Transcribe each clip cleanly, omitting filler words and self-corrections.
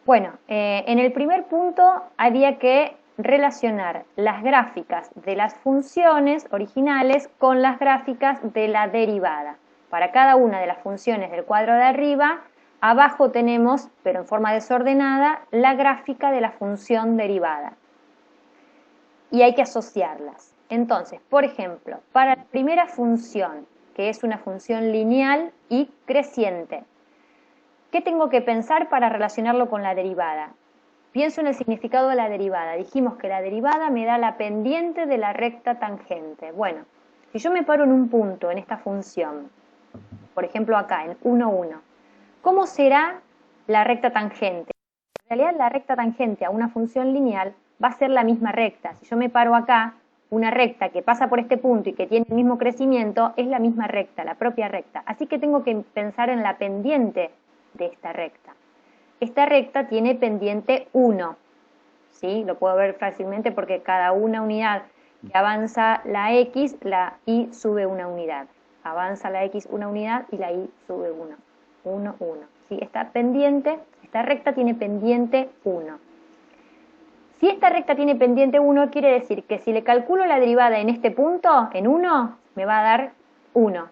Bueno, en el primer punto había que relacionar las gráficas de las funciones originales con las gráficas de la derivada. Para cada una de las funciones del cuadro de arriba, abajo tenemos, pero en forma desordenada, la gráfica de la función derivada. Y hay que asociarlas. Entonces, por ejemplo, para la primera función, que es una función lineal y creciente, ¿qué tengo que pensar para relacionarlo con la derivada? Pienso en el significado de la derivada. Dijimos que la derivada me da la pendiente de la recta tangente. Bueno, si yo me paro en un punto en esta función, por ejemplo acá, en 1, 1, ¿cómo será la recta tangente? En realidad la recta tangente a una función lineal va a ser la misma recta. Si yo me paro acá, una recta que pasa por este punto y que tiene el mismo crecimiento es la misma recta, la propia recta. Así que tengo que pensar en la pendiente de esta recta. Esta recta tiene pendiente 1, ¿sí? Lo puedo ver fácilmente porque cada una unidad que avanza la X, la Y sube una unidad. Avanza la X una unidad y la Y sube 1. 1, 1. ¿Sí? Esta recta tiene pendiente 1. Si esta recta tiene pendiente 1, quiere decir que si le calculo la derivada en este punto, en 1, me va a dar 1.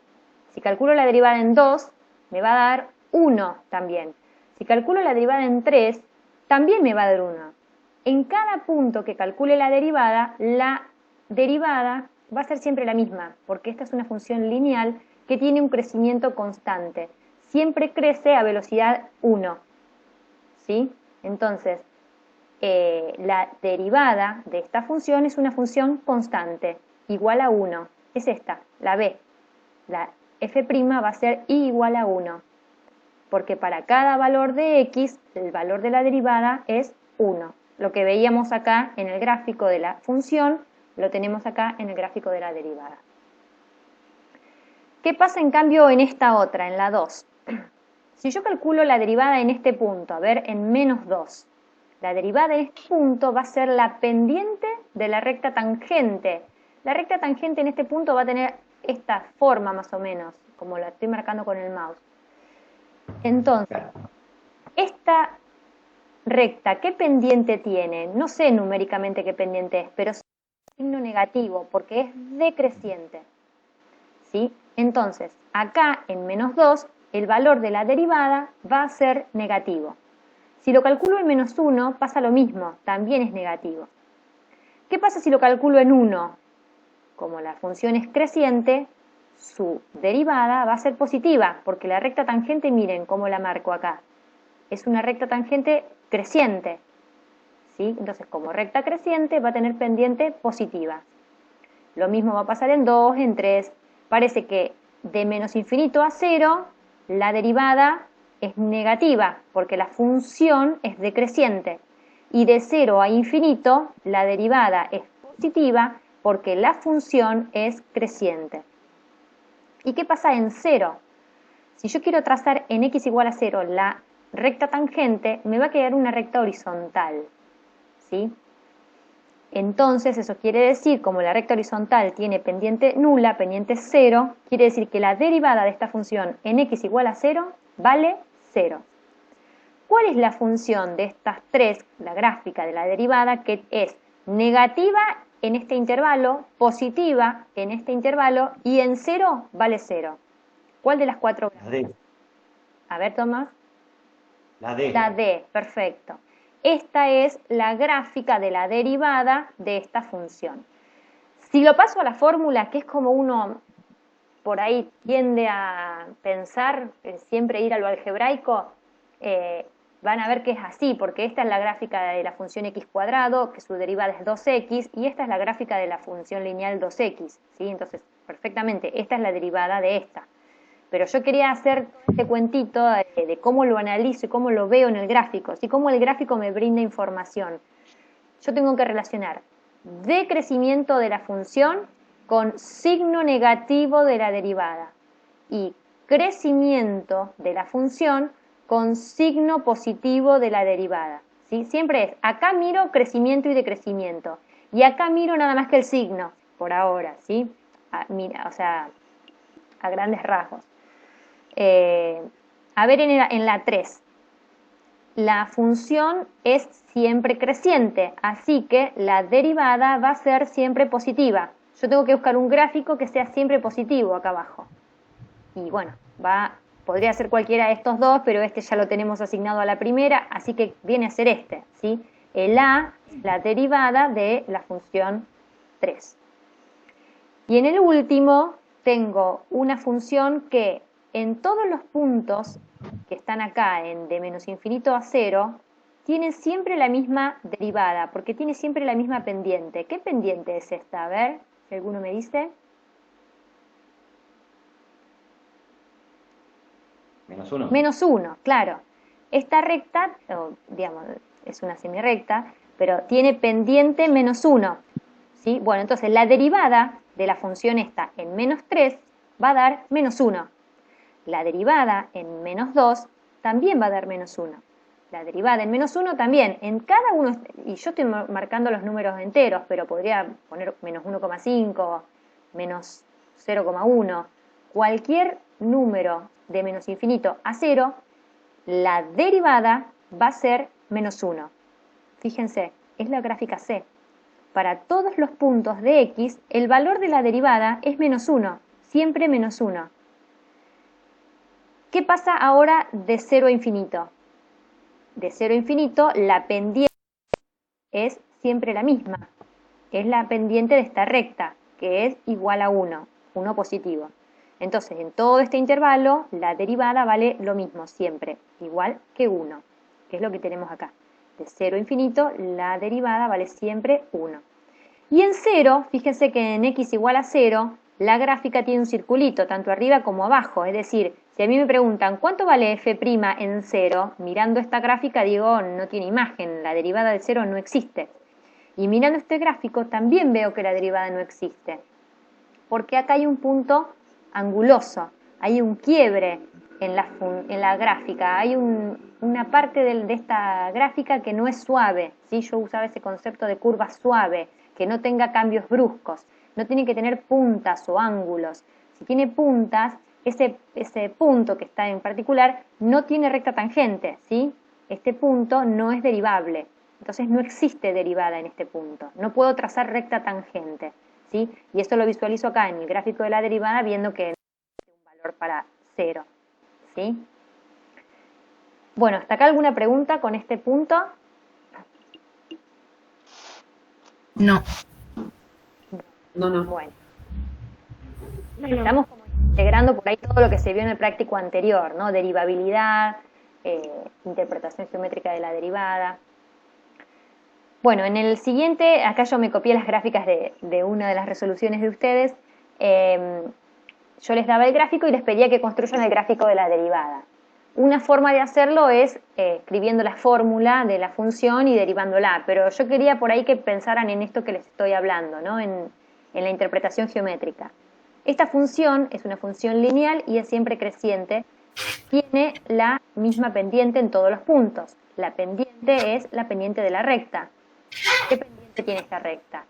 Si calculo la derivada en 2, me va a dar 1 también. Si calculo la derivada en 3, también me va a dar 1. En cada punto que calcule la derivada va a ser siempre la misma, porque esta es una función lineal que tiene un crecimiento constante. Siempre crece a velocidad 1. ¿Sí? Entonces, la derivada de esta función es una función constante, igual a 1. Es esta, la b. La f' va a ser y igual a 1, porque para cada valor de x, el valor de la derivada es 1. Lo que veíamos acá en el gráfico de la función, lo tenemos acá en el gráfico de la derivada. ¿Qué pasa en cambio en esta otra, en la 2? Si yo calculo la derivada en este punto, a ver, en menos 2, la derivada en este punto va a ser la pendiente de la recta tangente. La recta tangente en este punto va a tener esta forma más o menos, como la estoy marcando con el mouse. Entonces, esta recta, ¿qué pendiente tiene? No sé numéricamente qué pendiente es, pero es un signo negativo porque es decreciente. ¿Sí? Entonces, acá en menos 2, el valor de la derivada va a ser negativo. Si lo calculo en menos 1, pasa lo mismo, también es negativo. ¿Qué pasa si lo calculo en 1? Como la función es creciente, su derivada va a ser positiva, porque la recta tangente, miren cómo la marco acá. Es una recta tangente creciente. ¿Sí? Entonces, como recta creciente, va a tener pendiente positiva. Lo mismo va a pasar en 2, en 3. Parece que de menos infinito a 0, la derivada es negativa, porque la función es decreciente. Y de 0 a infinito, la derivada es positiva, porque la función es creciente. ¿Y qué pasa en 0? Si yo quiero trazar en x igual a 0 la recta tangente, me va a quedar una recta horizontal. ¿Sí? Entonces, eso quiere decir, como la recta horizontal tiene pendiente nula, pendiente 0, quiere decir que la derivada de esta función en x igual a 0 vale 0. ¿Cuál es la función de estas tres, la gráfica de la derivada, que es negativa en este intervalo, positiva en este intervalo y en 0 vale 0? ¿Cuál de las cuatro? La D. A ver, Tomás. La D. La D, perfecto. Esta es la gráfica de la derivada de esta función. Si lo paso a la fórmula, que es como uno por ahí tiende a pensar, siempre ir a lo algebraico, van a ver que es así, porque esta es la gráfica de la función x cuadrado, que su derivada es 2x, y esta es la gráfica de la función lineal 2x, ¿sí? Entonces, perfectamente, esta es la derivada de esta. Pero yo quería hacer este cuentito de cómo lo analizo y cómo lo veo en el gráfico, ¿sí? Cómo el gráfico me brinda información. Yo tengo que relacionar decrecimiento de la función con signo negativo de la derivada y crecimiento de la función con signo positivo de la derivada. ¿Sí? Siempre es, acá miro crecimiento y decrecimiento, y acá miro nada más que el signo, por ahora, ¿sí? Mira, o sea, a grandes rasgos. A ver en la 3. la función es siempre creciente, así que la derivada va a ser siempre positiva. Yo tengo que buscar un gráfico que sea siempre positivo acá abajo. Y bueno, podría ser cualquiera de estos dos, pero este ya lo tenemos asignado a la primera, así que viene a ser este, ¿sí? El a es la derivada de la función 3. Y en el último tengo una función que en todos los puntos que están acá de menos infinito a 0, tiene siempre la misma derivada, porque tiene siempre la misma pendiente. ¿Qué pendiente es esta? A ver, si alguno me dice. Menos 1. Menos 1, claro. Esta recta, digamos, es una semirrecta, pero tiene pendiente menos 1. ¿Sí? Bueno, entonces la derivada de la función esta en menos 3 va a dar menos 1. La derivada en menos 2 también va a dar menos 1. La derivada en menos 1 también. En cada uno, y yo estoy marcando los números enteros, pero podría poner menos 1,5, menos 0,1. Cualquier número de menos infinito a 0, la derivada va a ser menos 1. Fíjense, es la gráfica C. Para todos los puntos de x, el valor de la derivada es menos 1, siempre menos 1. ¿Qué pasa ahora de 0 a infinito? De 0 a infinito, la pendiente es siempre la misma. Es la pendiente de esta recta, que es igual a 1, 1 positivo. Entonces, en todo este intervalo, la derivada vale lo mismo siempre, igual que 1, que es lo que tenemos acá. De 0 a infinito, la derivada vale siempre 1. Y en 0, fíjense que en x igual a 0, la gráfica tiene un circulito, tanto arriba como abajo. Es decir, si a mí me preguntan ¿cuánto vale f' en 0? Mirando esta gráfica digo, no tiene imagen, la derivada de 0 no existe. Y mirando este gráfico también veo que la derivada no existe. Porque acá hay un punto anguloso, hay un quiebre en la gráfica, hay una parte de esta gráfica que no es suave, ¿sí? Yo usaba ese concepto de curva suave, que no tenga cambios bruscos, no tiene que tener puntas o ángulos. Si tiene puntas, ese punto que está en particular no tiene recta tangente, ¿sí? Este punto no es derivable, entonces no existe derivada en este punto, no puedo trazar recta tangente. ¿Sí? Y esto lo visualizo acá en el gráfico de la derivada viendo que no tiene un valor para 0. ¿Sí? Bueno, ¿hasta acá alguna pregunta con este punto? No. No. Bueno. Estamos como integrando por ahí todo lo que se vio en el práctico anterior, ¿no? Derivabilidad, interpretación geométrica de la derivada. Bueno, en el siguiente, acá yo me copié las gráficas de una de las resoluciones de ustedes. Yo les daba el gráfico y les pedía que construyan el gráfico de la derivada. Una forma de hacerlo es escribiendo la fórmula de la función y derivándola, pero yo quería por ahí que pensaran en esto que les estoy hablando, ¿no? En la interpretación geométrica. Esta función es una función lineal y es siempre creciente. Tiene la misma pendiente en todos los puntos. La pendiente es la pendiente de la recta. ¿Qué pendiente tiene esta recta?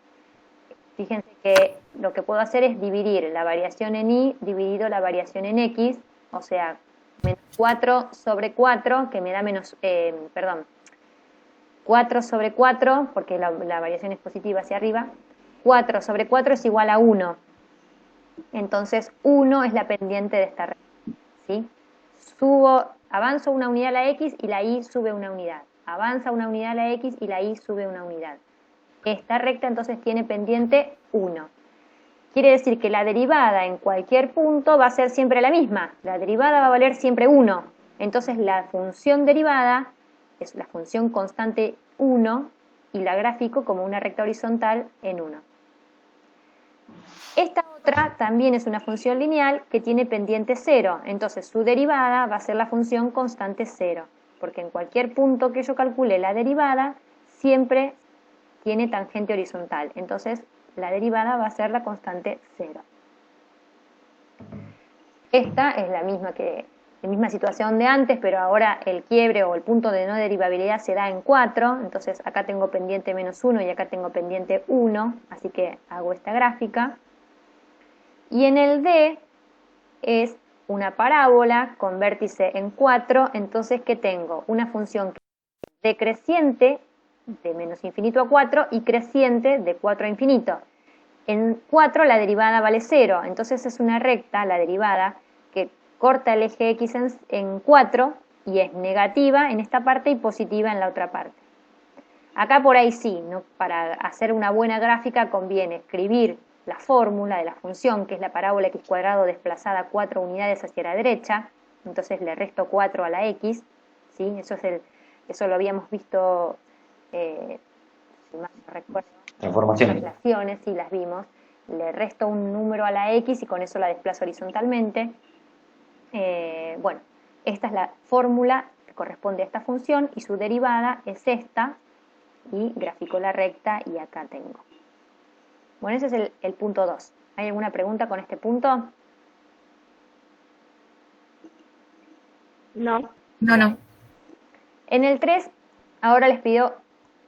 Fíjense que lo que puedo hacer es dividir la variación en y dividido la variación en x, o sea, menos 4 sobre 4, que me da 4 sobre 4, porque la variación es positiva hacia arriba, 4 sobre 4 es igual a 1. Entonces, 1 es la pendiente de esta recta, ¿sí? Avanzo una unidad a la x y la y sube una unidad. Avanza una unidad a la x y la y sube una unidad. Esta recta entonces tiene pendiente 1. Quiere decir que la derivada en cualquier punto va a ser siempre la misma. La derivada va a valer siempre 1. Entonces la función derivada es la función constante 1 y la gráfico como una recta horizontal en 1. Esta otra también es una función lineal que tiene pendiente 0. Entonces su derivada va a ser la función constante 0. Porque en cualquier punto que yo calcule la derivada, siempre tiene tangente horizontal. Entonces, la derivada va a ser la constante 0. Esta es la misma situación de antes, pero ahora el quiebre o el punto de no derivabilidad se da en 4. Entonces, acá tengo pendiente menos 1 y acá tengo pendiente 1. Así que hago esta gráfica. Y en el D es una parábola con vértice en 4, entonces ¿qué tengo? Una función que decreciente de menos infinito a 4 y creciente de 4 a infinito. En 4 la derivada vale 0, entonces es una recta, la derivada, que corta el eje X en 4 y es negativa en esta parte y positiva en la otra parte. Acá por ahí sí, ¿no? Para hacer una buena gráfica conviene escribir la fórmula de la función, que es la parábola x cuadrado desplazada 4 unidades hacia la derecha, entonces le resto 4 a la x, ¿sí? Eso lo habíamos visto, si mal no recuerdo, Transformaciones. relaciones, sí las vimos, le resto un número a la x y con eso la desplazo horizontalmente. Bueno, esta es la fórmula que corresponde a esta función y su derivada es esta, y grafico la recta y acá tengo. Bueno, ese es el punto 2. ¿Hay alguna pregunta con este punto? No. No. En el 3, ahora les pido,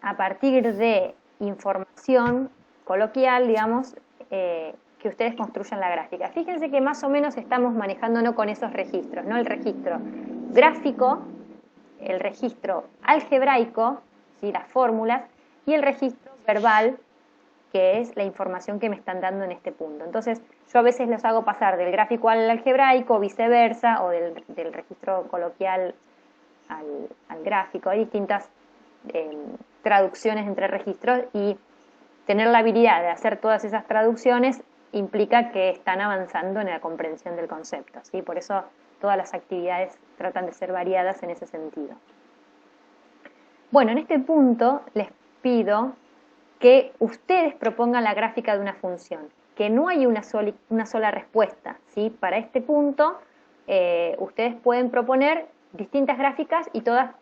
a partir de información coloquial, digamos, que ustedes construyan la gráfica. Fíjense que más o menos estamos manejándonos con esos registros, ¿no? El registro gráfico, el registro algebraico, ¿sí? Las fórmulas, y el registro verbal, que es la información que me están dando en este punto. Entonces, yo a veces los hago pasar del gráfico al algebraico, viceversa, o del registro coloquial al gráfico. Hay distintas traducciones entre registros y tener la habilidad de hacer todas esas traducciones implica que están avanzando en la comprensión del concepto, ¿sí? Por eso todas las actividades tratan de ser variadas en ese sentido. Bueno, en este punto les pido que ustedes propongan la gráfica de una función, que no hay una sola respuesta, ¿sí? Para este punto, ustedes pueden proponer distintas gráficas y todas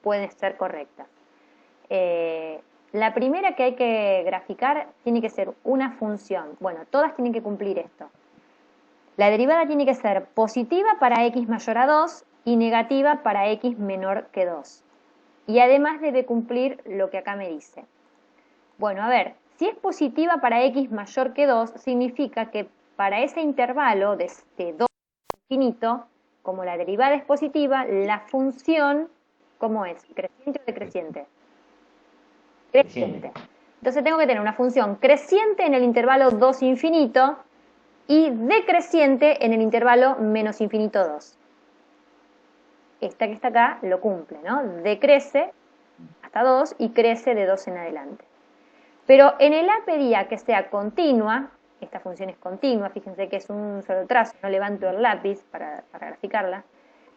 pueden ser correctas. La primera que hay que graficar tiene que ser una función. Bueno, todas tienen que cumplir esto. La derivada tiene que ser positiva para x mayor a 2 y negativa para x menor que 2. Y además debe cumplir lo que acá me dice. Bueno, a ver, si es positiva para x mayor que 2, significa que para ese intervalo de 2 a infinito, como la derivada es positiva, la función, ¿cómo es? ¿Creciente o decreciente? Creciente. Entonces tengo que tener una función creciente en el intervalo 2 infinito y decreciente en el intervalo menos infinito 2. Esta que está acá lo cumple, ¿no? Decrece hasta 2 y crece de 2 en adelante. Pero en el A pedía que sea continua, esta función es continua, fíjense que es un solo trazo, no levanto el lápiz para graficarla,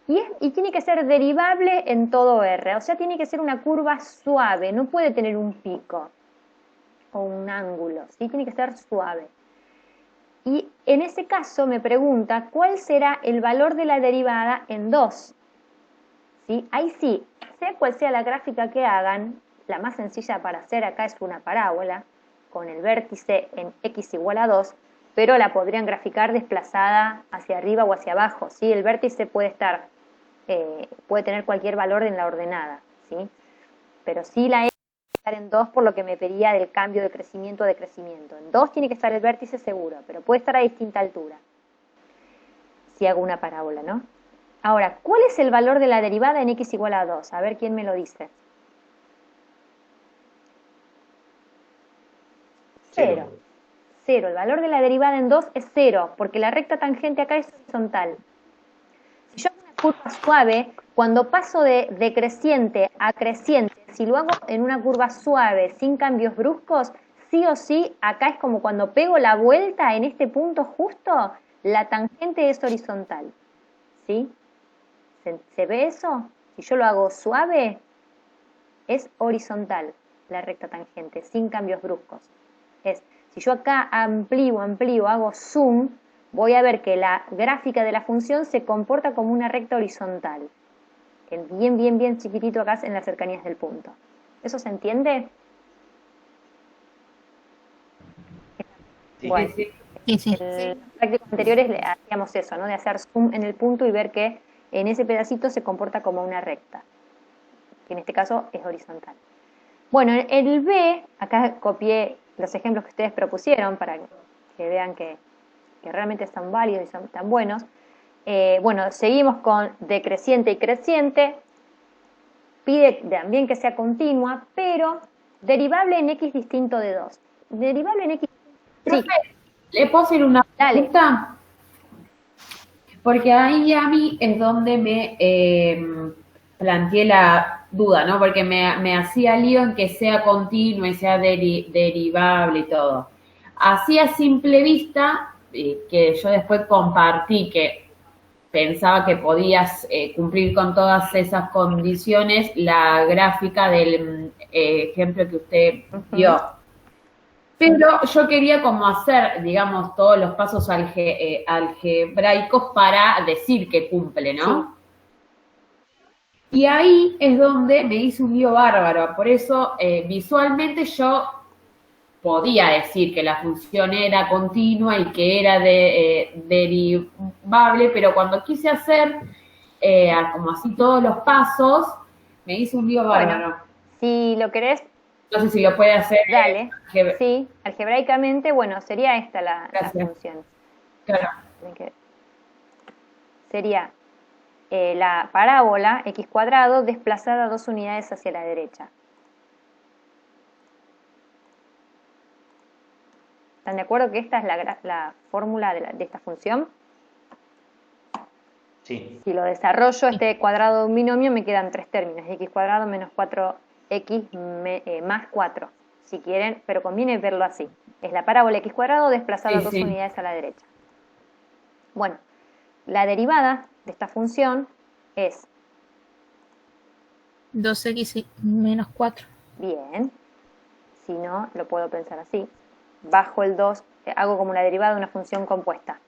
y tiene que ser derivable en todo R, o sea, tiene que ser una curva suave, no puede tener un pico o un ángulo, ¿sí? Tiene que ser suave. Y en ese caso me pregunta cuál será el valor de la derivada en 2. ¿Sí? Ahí sí, sea cual sea la gráfica que hagan, la más sencilla para hacer acá es una parábola con el vértice en x igual a 2, pero la podrían graficar desplazada hacia arriba o hacia abajo, ¿sí? El vértice puede tener cualquier valor en la ordenada, ¿sí? Pero sí la x tiene que estar en 2 por lo que me pedía del cambio de crecimiento a decrecimiento. En 2 tiene que estar el vértice seguro, pero puede estar a distinta altura, si hago una parábola, ¿no? Ahora, ¿cuál es el valor de la derivada en x igual a 2? A ver quién me lo dice. 0. 0. El valor de la derivada en 2 es 0, porque la recta tangente acá es horizontal. Si yo hago una curva suave, cuando paso de decreciente a creciente, si lo hago en una curva suave, sin cambios bruscos, sí o sí, acá es como cuando pego la vuelta en este punto justo, la tangente es horizontal. ¿Sí? ¿Se ve eso? Si yo lo hago suave, es horizontal la recta tangente, sin cambios bruscos. Si yo acá amplío, hago zoom, voy a ver que la gráfica de la función se comporta como una recta horizontal. Bien chiquitito acá en las cercanías del punto. ¿Eso se entiende? Sí. Bueno, Sí. en los prácticos anteriores le hacíamos eso, ¿no? De hacer zoom en el punto y ver que en ese pedacito se comporta como una recta, que en este caso es horizontal. Bueno, en el B, acá copié los ejemplos que ustedes propusieron para que vean que realmente están válidos y son tan buenos. Bueno, seguimos con decreciente y creciente. pide también que sea continua, pero derivable en x distinto de 2. Derivable en x... Sí, ¿Le puedo hacer una dale. pregunta? Porque ahí a mí es donde me planteé la duda, ¿no? Porque me hacía lío en que sea continuo y sea derivable y todo. Así a simple vista, que yo después compartí que pensaba que podías cumplir con todas esas condiciones, la gráfica del ejemplo que usted dio. Pero yo quería como hacer, digamos, todos los pasos algebraicos para decir que cumple, ¿no? Y ahí es donde me hice un lío bárbaro. Por eso, visualmente yo podía decir que la función era continua y que era derivable, pero cuando quise hacer como así todos los pasos, me hice un lío bárbaro. Bueno, si lo querés, No sé si lo puede hacer. dale. Sí, algebraicamente, bueno, sería esta la función. Claro. Sería la parábola x cuadrado desplazada 2 unidades hacia la derecha. ¿Están de acuerdo que esta es la fórmula de esta función? Sí. Si lo desarrollo, este cuadrado de un binomio, me quedan 3 términos, x cuadrado menos 4x más 4, si quieren, pero conviene verlo así. Es la parábola x cuadrado desplazada 2 unidades a la derecha. Bueno, la derivada de esta función es 2x menos 4. Bien, si no, lo puedo pensar así. Bajo el 2, hago como la derivada de una función compuesta.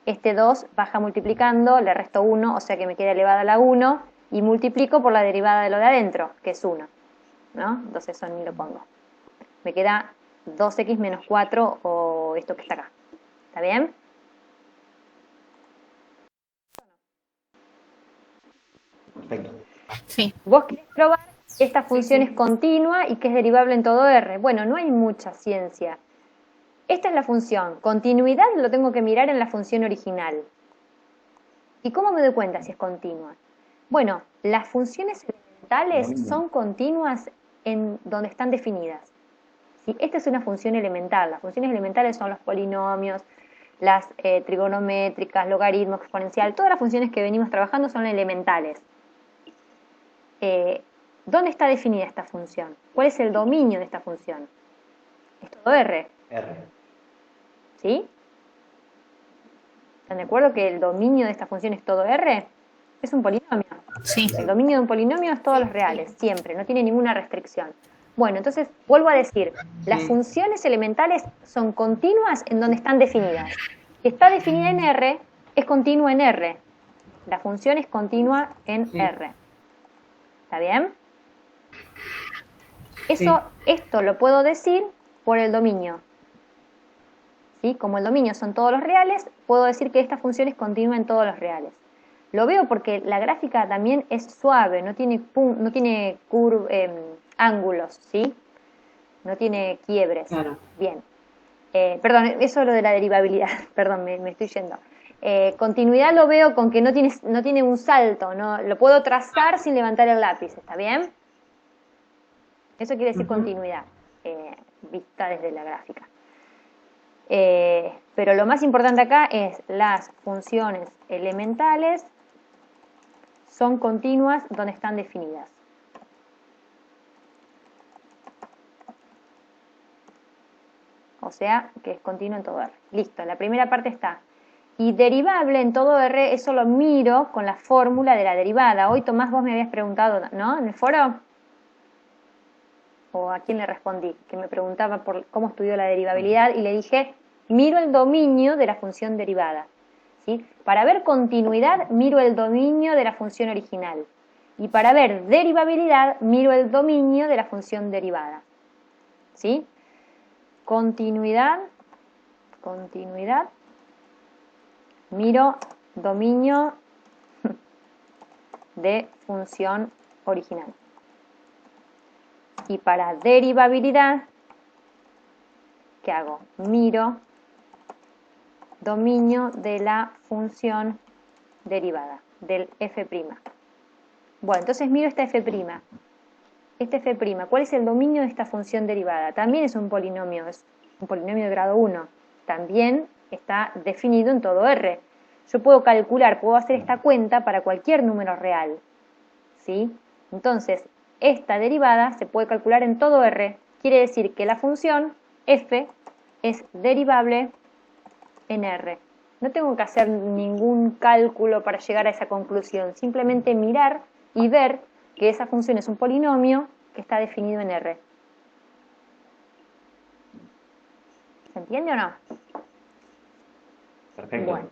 Este 2 baja multiplicando, le resto 1, o sea que me queda elevada a la 1, y multiplico por la derivada de lo de adentro, que es 1, ¿no? Entonces eso ni lo pongo. Me queda 2x menos 4, o esto que está acá. ¿Está bien? Perfecto. Sí. Vos querés probar que esta función es continua y que es derivable en todo R. Bueno, no hay mucha ciencia. Esta es la función. Continuidad lo tengo que mirar en la función original. ¿Y cómo me doy cuenta si es continua? Bueno, las funciones elementales son continuas en donde están definidas. ¿Sí? Esta es una función elemental. Las funciones elementales son los polinomios, las trigonométricas, logaritmo, exponencial. Todas las funciones que venimos trabajando son elementales. ¿Dónde está definida esta función? ¿Cuál es el dominio de esta función? Es todo R. R. ¿Sí? ¿Están de acuerdo que el dominio de esta función es todo R? Es un polinomio. Sí. El dominio de un polinomio es todos los reales, siempre, no tiene ninguna restricción. Bueno, entonces, vuelvo a decir, las funciones elementales son continuas en donde están definidas. Si está definida en R, es continua en R. La función es continua en R. ¿Está bien? Esto lo puedo decir por el dominio. ¿Sí? Como el dominio son todos los reales, puedo decir que esta función es continua en todos los reales. Lo veo porque la gráfica también es suave, no tiene ángulos, ¿sí? No tiene quiebres. Claro. Bien. Perdón, eso es lo de la derivabilidad. Perdón, me estoy yendo. Continuidad lo veo con que no tiene un salto, ¿no? Lo puedo trazar sin levantar el lápiz, ¿está bien? Eso quiere decir continuidad, vista desde la gráfica. Pero lo más importante acá es las funciones elementales son continuas donde están definidas. O sea, que es continuo en todo R. Listo, la primera parte está. Y derivable en todo R, eso lo miro con la fórmula de la derivada. Hoy, Tomás, vos me habías preguntado, ¿no? ¿En el foro? ¿O a quién le respondí? Que me preguntaba por cómo estudió la derivabilidad y le dije, miro el dominio de la función derivada. ¿Sí? Para ver continuidad, miro el dominio de la función original. Y para ver derivabilidad, miro el dominio de la función derivada. ¿Sí? Continuidad, miro dominio de función original. Y para derivabilidad, ¿qué hago? Miro dominio de la función derivada, del f'. Bueno, entonces miro esta f'. Esta f', ¿cuál es el dominio de esta función derivada? También es un polinomio de grado 1. También está definido en todo R. Yo puedo calcular, puedo hacer esta cuenta para cualquier número real, ¿sí? Entonces, esta derivada se puede calcular en todo R. Quiere decir que la función f es derivable en R. No tengo que hacer ningún cálculo para llegar a esa conclusión, simplemente mirar y ver que esa función es un polinomio que está definido en R. ¿Se entiende o no? Perfecto. Bueno.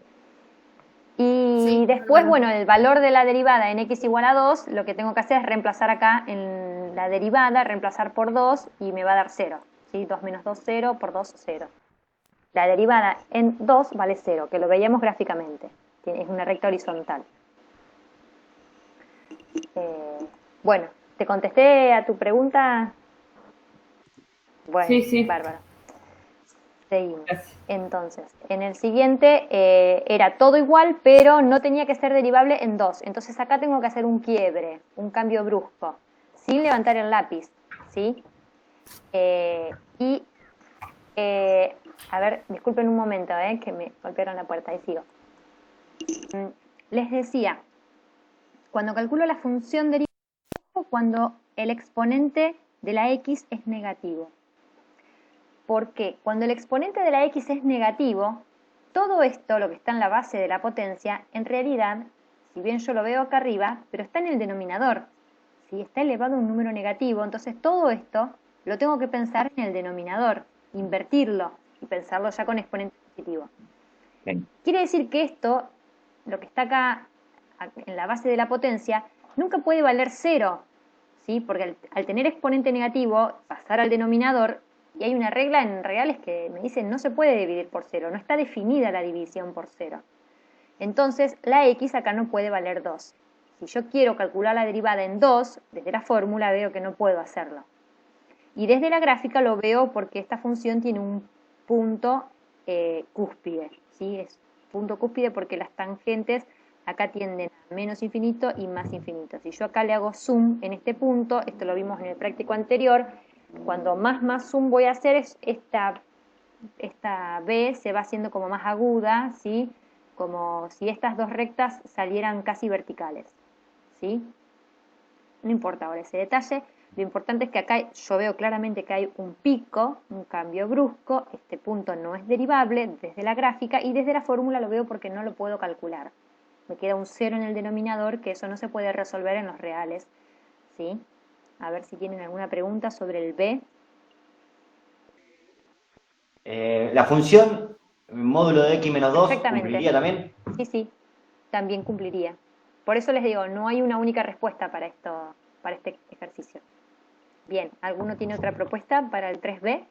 Y Sí, después, bueno. el valor de la derivada en x igual a 2, lo que tengo que hacer es reemplazar acá en la derivada, reemplazar por 2 y me va a dar 0. ¿Sí? 2 menos 2, 0, por 2, 0. La derivada en 2 vale 0, que lo veíamos gráficamente. Es una recta horizontal. Bueno, ¿te contesté a tu pregunta? Bueno, Sí. bárbaro. Seguimos. Gracias. Entonces, en el siguiente era todo igual, pero no tenía que ser derivable en 2. Entonces acá tengo que hacer un quiebre, un cambio brusco, sin levantar el lápiz, ¿sí? A ver, disculpen un momento, que me golpearon la puerta, ahí sigo. Les decía, cuando calculo la función derivada, cuando el exponente de la x es negativo. Porque cuando el exponente de la x es negativo, todo esto, lo que está en la base de la potencia, en realidad, si bien yo lo veo acá arriba, pero está en el denominador. Si está elevado a un número negativo, entonces todo esto lo tengo que pensar en el denominador, invertirlo y pensarlo ya con exponente positivo. Bien. Quiere decir que esto, lo que está acá en la base de la potencia, nunca puede valer 0, ¿sí? Porque al tener exponente negativo, pasar al denominador, y hay una regla en reales que me dice no se puede dividir por 0, no está definida la división por 0. Entonces, la x acá no puede valer 2. Si yo quiero calcular la derivada en 2, desde la fórmula veo que no puedo hacerlo. Y desde la gráfica lo veo porque esta función tiene un punto cúspide, ¿sí? Es punto cúspide porque las tangentes acá tienden a menos infinito y más infinito. Si yo acá le hago zoom en este punto, esto lo vimos en el práctico anterior, cuando más zoom voy a hacer, esta B se va haciendo como más aguda, ¿sí? Como si estas dos rectas salieran casi verticales, ¿sí? No importa ahora ese detalle, lo importante es que acá yo veo claramente que hay un pico, un cambio brusco, este punto no es derivable desde la gráfica y desde la fórmula lo veo porque no lo puedo calcular. Me queda un 0 en el denominador, que eso no se puede resolver en los reales, ¿sí? A ver si tienen alguna pregunta sobre el B. La función módulo de x menos 2 Perfectamente. cumpliría también. Sí, también cumpliría. Por eso les digo, no hay una única respuesta para este ejercicio. Bien, ¿alguno tiene otra propuesta para el 3B?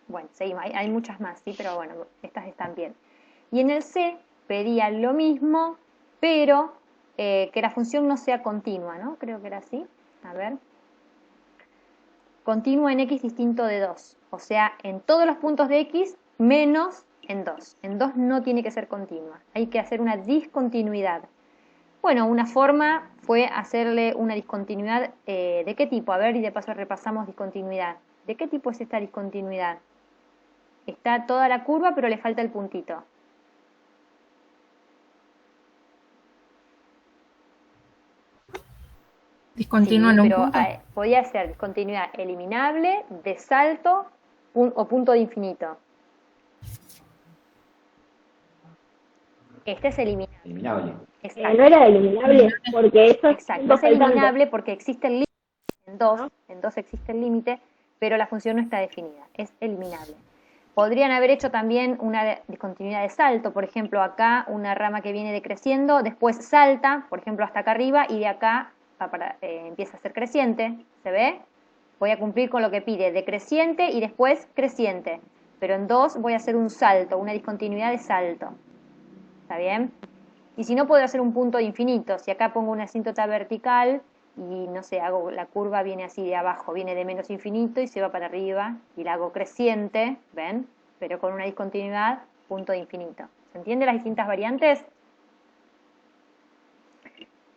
Bueno, seguimos, hay muchas más, sí, pero bueno, estas están bien. Y en el C pedía lo mismo, pero que la función no sea continua, ¿no? Creo que era así. A ver. Continua en x distinto de 2. O sea, en todos los puntos de x menos en 2. En 2 no tiene que ser continua. Hay que hacer una discontinuidad. Bueno, una forma fue hacerle una discontinuidad. ¿De qué tipo? A ver, y de paso repasamos discontinuidad. ¿De qué tipo es esta discontinuidad? Está toda la curva, pero le falta el puntito. Discontinua Sí, en un pero punto. podía ser discontinuidad eliminable, de salto o punto de infinito. Este es eliminable. Eliminable. Exacto. No era eliminable porque eso es Exacto, punto es faltante. eliminable porque existe el límite en 2 existe el límite, pero la función no está definida, es eliminable. Podrían haber hecho también una discontinuidad de salto, por ejemplo, acá una rama que viene decreciendo, después salta, por ejemplo, hasta acá arriba, y de acá empieza a ser creciente, ¿se ve? Voy a cumplir con lo que pide, decreciente y después creciente, pero en 2 voy a hacer un salto, una discontinuidad de salto, ¿está bien? Y si no, puedo hacer un punto de infinito. Si acá pongo una asíntota vertical y, no sé, hago la curva viene así de abajo, viene de menos infinito y se va para arriba y la hago creciente, ¿ven? Pero con una discontinuidad, punto de infinito. ¿Se entienden las distintas variantes?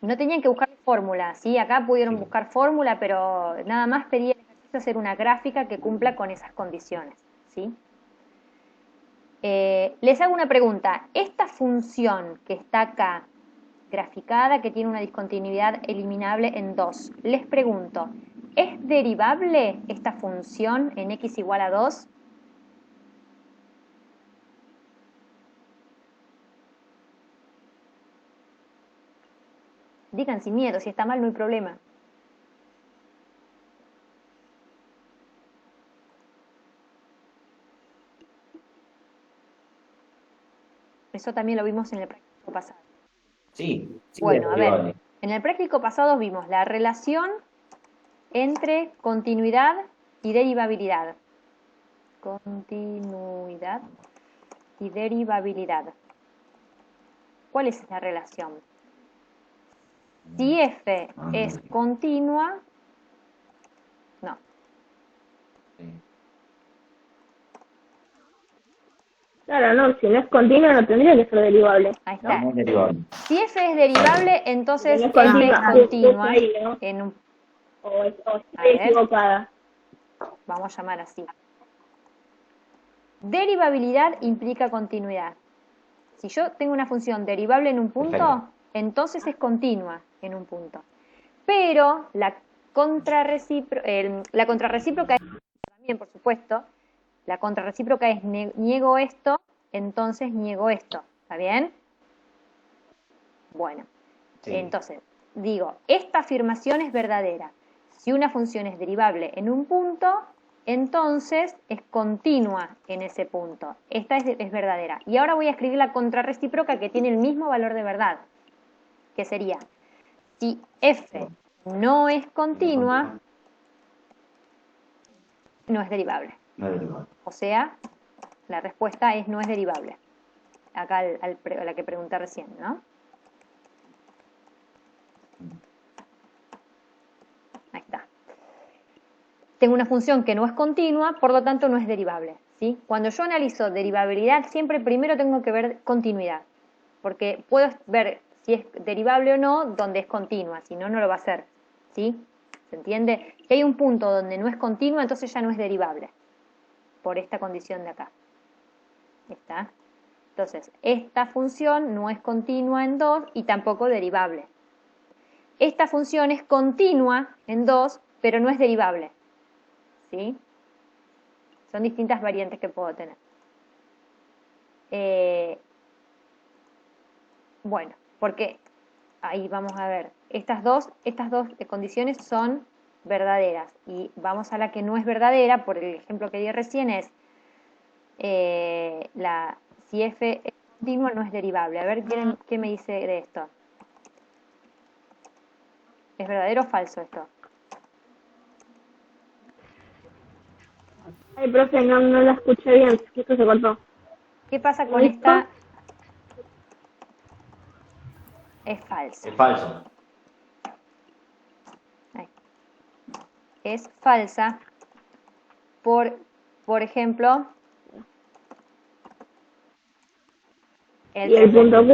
No tenían que buscar fórmula, ¿sí? Acá pudieron buscar fórmula, pero nada más pedía el ejercicio hacer una gráfica que cumpla con esas condiciones, ¿sí? Les hago una pregunta. Esta función que está acá, graficada, que tiene una discontinuidad eliminable en 2, les pregunto, ¿es derivable esta función en x igual a 2? Digan sin miedo, si está mal no hay problema. Eso también lo vimos en el práctico pasado. Sí, sí, Bueno, es a ver, derivable. en el práctico pasado vimos la relación entre continuidad y derivabilidad. Continuidad y derivabilidad. ¿Cuál es esa relación? Si f es continua, no. Sí. Claro, no, si no es continua no tendría que ser derivable. Ahí está. No, no es derivable. Si f es derivable, entonces Porque no f es continua ahí, ¿no? en un... O A estoy ver. equivocada. Vamos a llamar así. Derivabilidad implica continuidad. Si yo tengo una función derivable en un punto, Perfecto. entonces es continua en un punto. Pero la contrarrecíproca es también, por supuesto, la contrarrecíproca es niego esto, entonces niego esto. ¿Está bien? Bueno, Sí. entonces, digo, esta afirmación es verdadera. Si una función es derivable en un punto, entonces es continua en ese punto. Esta es verdadera. Y ahora voy a escribir la contrarrecíproca que tiene el mismo valor de verdad, que sería, si f no es continua, no es derivable. No es derivable. O sea, la respuesta es no es derivable. Acá a la que pregunté recién, ¿no? Ahí está. Tengo una función que no es continua, por lo tanto no es derivable, ¿sí? Cuando yo analizo derivabilidad, siempre primero tengo que ver continuidad, porque puedo ver si es derivable o no donde es continua, si no, no lo va a ser, ¿sí? ¿Se entiende? Si hay un punto donde no es continua, entonces ya no es derivable, por esta condición de acá. ¿Está? Entonces, esta función no es continua en 2 y tampoco derivable. Esta función es continua en 2, pero no es derivable. ¿Sí? Son distintas variantes que puedo tener. Bueno, porque ahí vamos a ver, estas dos condiciones son verdaderas y vamos a la que no es verdadera, por el ejemplo que di recién es si f es continua no es derivable. A ver qué me dice de esto. ¿Es verdadero o falso esto? Ay, profe, no la escuché bien, esto se cortó. ¿Qué pasa con ¿Listo? esta? Es falso. Es falso. Ahí. Es falsa por ejemplo, Y el punto Q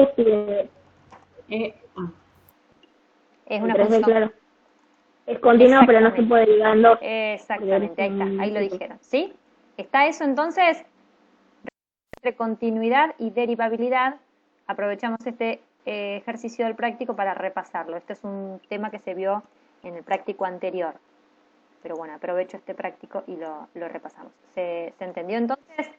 es una función, función. claro. Es continua, pero no se puede derivar en 2. Exactamente, ahí está, ahí lo dijeron, ¿sí? ¿Está eso entonces? Entre continuidad y derivabilidad, aprovechamos este ejercicio del práctico para repasarlo. Este es un tema que se vio en el práctico anterior, pero bueno, aprovecho este práctico y lo repasamos. ¿Se entendió entonces?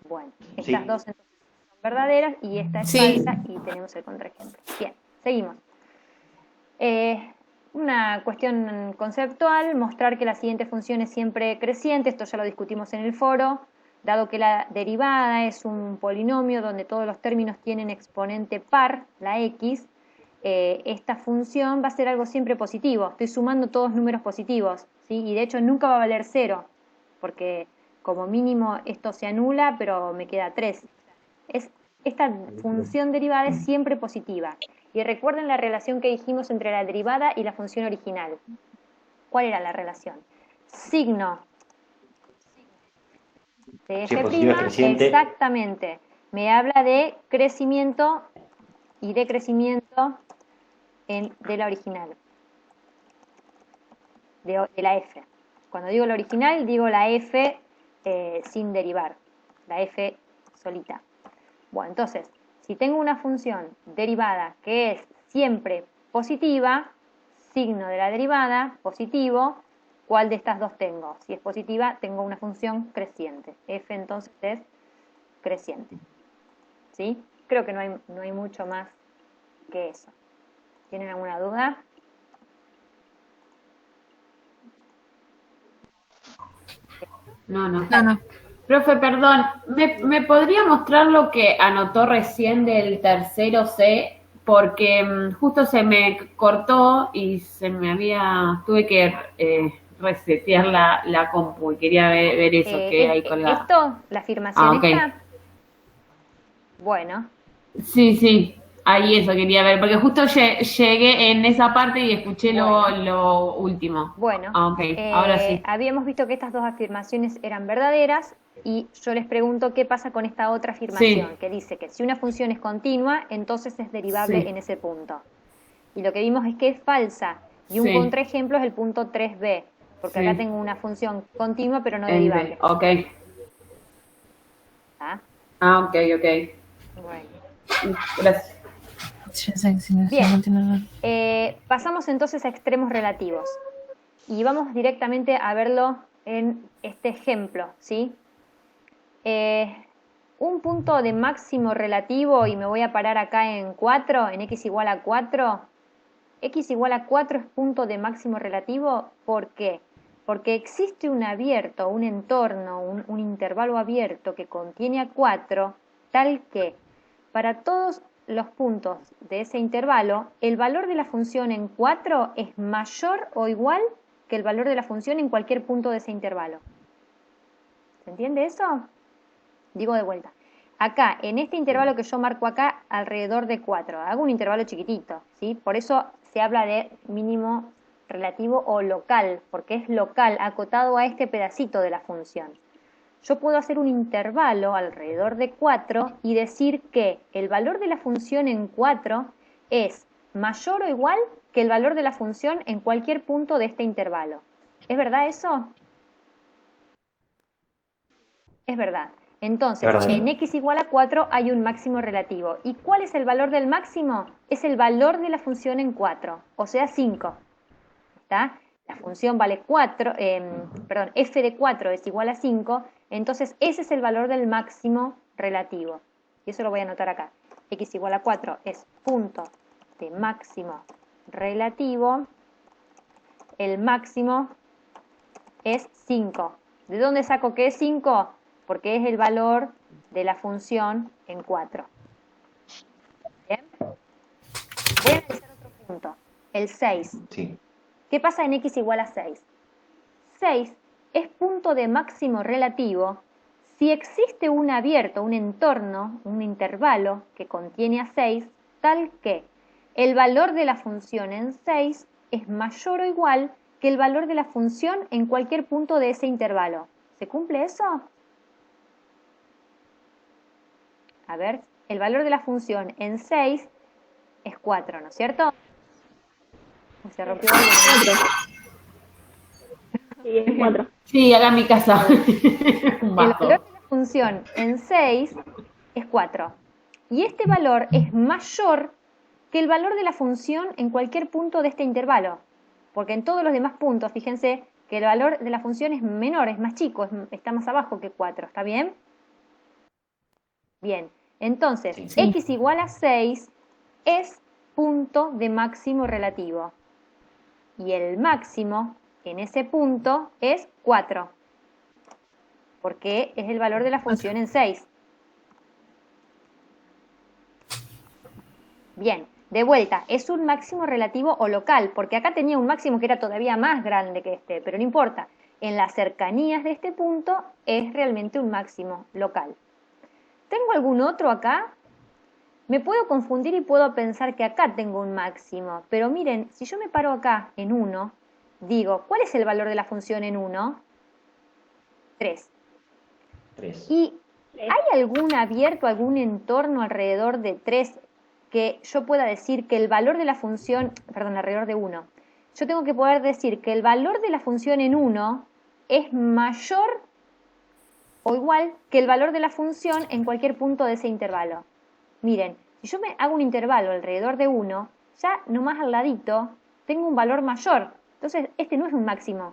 Bueno, estas Sí. dos entonces son verdaderas y esta es Sí. falsa y tenemos el contraejemplo. Bien, seguimos. Una cuestión conceptual, mostrar que la siguiente función es siempre creciente, esto ya lo discutimos en el foro, dado que la derivada es un polinomio donde todos los términos tienen exponente par, la x, esta función va a ser algo siempre positivo, estoy sumando todos números positivos, ¿sí? Y de hecho nunca va a valer 0, porque como mínimo esto se anula, pero me queda 3. Esta función derivada es siempre positiva. Y recuerden la relación que dijimos entre la derivada y la función original. ¿Cuál era la relación? Signo de Si f', es positivo, es creciente. exactamente. Me habla de crecimiento y de crecimiento de la original, de la f. Cuando digo la original, digo la f sin derivar, la f solita. Bueno, entonces, si tengo una función derivada que es siempre positiva, signo de la derivada, positivo, ¿cuál de estas dos tengo? Si es positiva, tengo una función creciente. F entonces es creciente. ¿Sí? Creo que no hay mucho más que eso. ¿Tienen alguna duda? No, no. No, no. Profe, perdón, ¿me podría mostrar lo que anotó recién del tercero C? Porque justo se me cortó y tuve que resetear la compu y quería ver eso que hay colgado. ¿Esto? ¿La afirmación ok. está? Bueno. Sí, ahí eso quería ver, porque justo llegué en esa parte y escuché lo último. Bueno, ok, ahora sí. habíamos visto que estas dos afirmaciones eran verdaderas y yo les pregunto qué pasa con esta otra afirmación, que dice que si una función es continua, entonces es derivable en ese punto. Y lo que vimos es que es falsa. Y un contraejemplo es el punto 3b, porque acá tengo una función continua pero no derivable. Ok. Ok. Bueno. Gracias. Bien, pasamos entonces a extremos relativos y vamos directamente a verlo en este ejemplo, ¿sí? Un punto de máximo relativo, y me voy a parar acá en 4, en x igual a 4. X igual a 4 es punto de máximo relativo, ¿por qué? Porque existe un abierto, un entorno, un intervalo abierto que contiene a 4, tal que para todos los puntos de ese intervalo, el valor de la función en 4 es mayor o igual que el valor de la función en cualquier punto de ese intervalo. ¿Se entiende eso? Digo de vuelta. Acá, en este intervalo que yo marco acá, alrededor de 4, hago un intervalo chiquitito, ¿sí? Por eso se habla de mínimo relativo o local, porque es local, acotado a este pedacito de la función. Yo puedo hacer un intervalo alrededor de 4 y decir que el valor de la función en 4 es mayor o igual que el valor de la función en cualquier punto de este intervalo. ¿Es verdad eso? Es verdad. Entonces, en x igual a 4 hay un máximo relativo. ¿Y cuál es el valor del máximo? Es el valor de la función en 4, o sea 5. ¿Está? La función vale 4, f de 4 es igual a 5, entonces ese es el valor del máximo relativo. Y eso lo voy a anotar acá. X igual a 4 es punto de máximo relativo. El máximo es 5. ¿De dónde saco que es 5? Porque es el valor de la función en 4. ¿Bien? Voy a analizar otro punto, el 6. Sí. ¿Qué pasa en x igual a 6? 6 es punto de máximo relativo si existe un abierto, un entorno, un intervalo que contiene a 6, tal que el valor de la función en 6 es mayor o igual que el valor de la función en cualquier punto de ese intervalo. ¿Se cumple eso? A ver, el valor de la función en 6 es 4, ¿no es cierto? Se rompió Sí, es 4. Sí, acá en mi casa. El valor de la función en 6 es 4. Y este valor es mayor que el valor de la función en cualquier punto de este intervalo. Porque en todos los demás puntos, fíjense que el valor de la función es menor, es más chico, está más abajo que 4. ¿Está bien? Bien. Entonces, x igual a 6 es punto de máximo relativo. Y el máximo en ese punto es 4, porque es el valor de la función en 6. Bien, de vuelta, es un máximo relativo o local, porque acá tenía un máximo que era todavía más grande que este, pero no importa. En las cercanías de este punto es realmente un máximo local. ¿Tengo algún otro acá? Me puedo confundir y puedo pensar que acá tengo un máximo, pero miren, si yo me paro acá en 1, digo, ¿cuál es el valor de la función en 1? 3. ¿Y hay algún abierto, algún entorno alrededor de 3 que yo pueda decir que el valor de la función, perdón, alrededor de 1. Yo tengo que poder decir que el valor de la función en 1 es mayor o igual que el valor de la función en cualquier punto de ese intervalo. Miren, si yo me hago un intervalo alrededor de 1, ya nomás al ladito tengo un valor mayor. Entonces, este no es un máximo.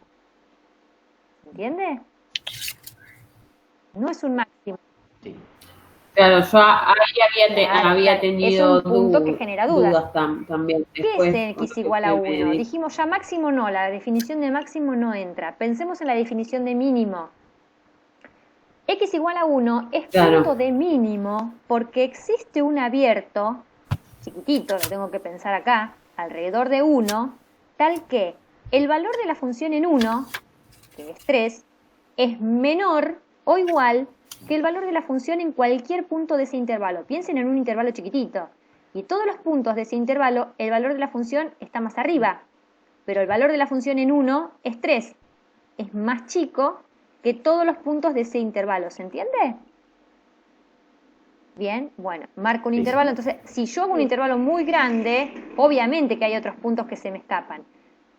¿Entiende? No es un máximo. Sí. Claro, yo ahí había tenido es un punto que genera dudas. También. ¿Qué es x igual a 1? Dijimos ya máximo no, la definición de máximo no entra. Pensemos en la definición de mínimo. X igual a 1 es punto de mínimo porque existe un abierto, chiquitito, lo tengo que pensar acá, alrededor de 1, tal que el valor de la función en 1, que es 3, es menor o igual que el valor de la función en cualquier punto de ese intervalo. Piensen en un intervalo chiquitito. Y todos los puntos de ese intervalo, el valor de la función está más arriba. Pero el valor de la función en 1 es 3. Es más chico que todos los puntos de ese intervalo. ¿Se entiende? Bien, bueno, marco un intervalo. Entonces, si yo hago un intervalo muy grande, obviamente que hay otros puntos que se me escapan.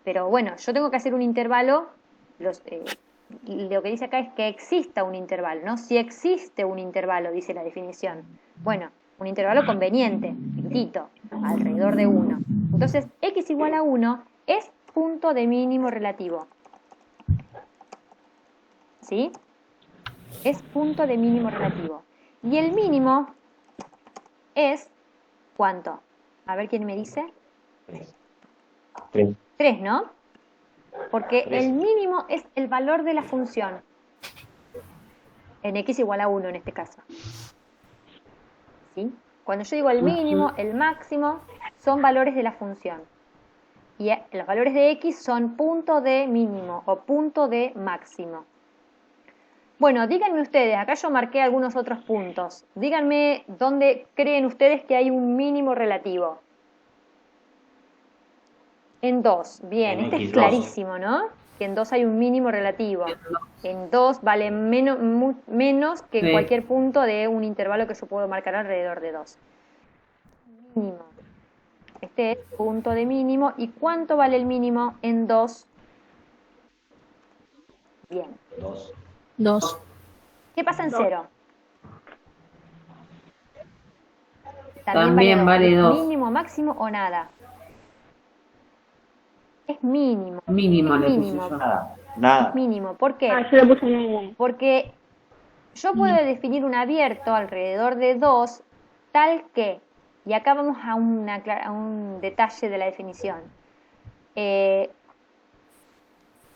Pero bueno, yo tengo que hacer un intervalo, lo que dice acá es que exista un intervalo, ¿no? Si existe un intervalo, dice la definición. Bueno, un intervalo conveniente, chiquitito, alrededor de 1. Entonces, x igual a 1 es punto de mínimo relativo. ¿Sí? Es punto de mínimo relativo. Y el mínimo es, ¿cuánto? A ver quién me dice. 3. 3, ¿no? Porque el mínimo es el valor de la función. En x igual a 1 en este caso. ¿Sí? Cuando yo digo el mínimo, el máximo, son valores de la función. Y los valores de x son punto de mínimo o punto de máximo. Bueno, díganme ustedes, acá yo marqué algunos otros puntos. Díganme dónde creen ustedes que hay un mínimo relativo. En 2, bien, En este X2. es clarísimo, ¿no? Que en 2 hay un mínimo relativo. En 2 vale menos que en cualquier punto de un intervalo que yo puedo marcar alrededor de 2. Mínimo. Este es punto de mínimo. ¿Y cuánto vale el mínimo en 2? Bien. 2. 2. ¿Qué pasa en 0? También vale 2. ¿Mínimo, máximo o nada? Es mínimo. Mínimo, es mínimo. Nada. Es mínimo. ¿Por qué? Yo le puse 9. Porque yo puedo definir un abierto alrededor de 2 tal que, y acá vamos a un detalle de la definición,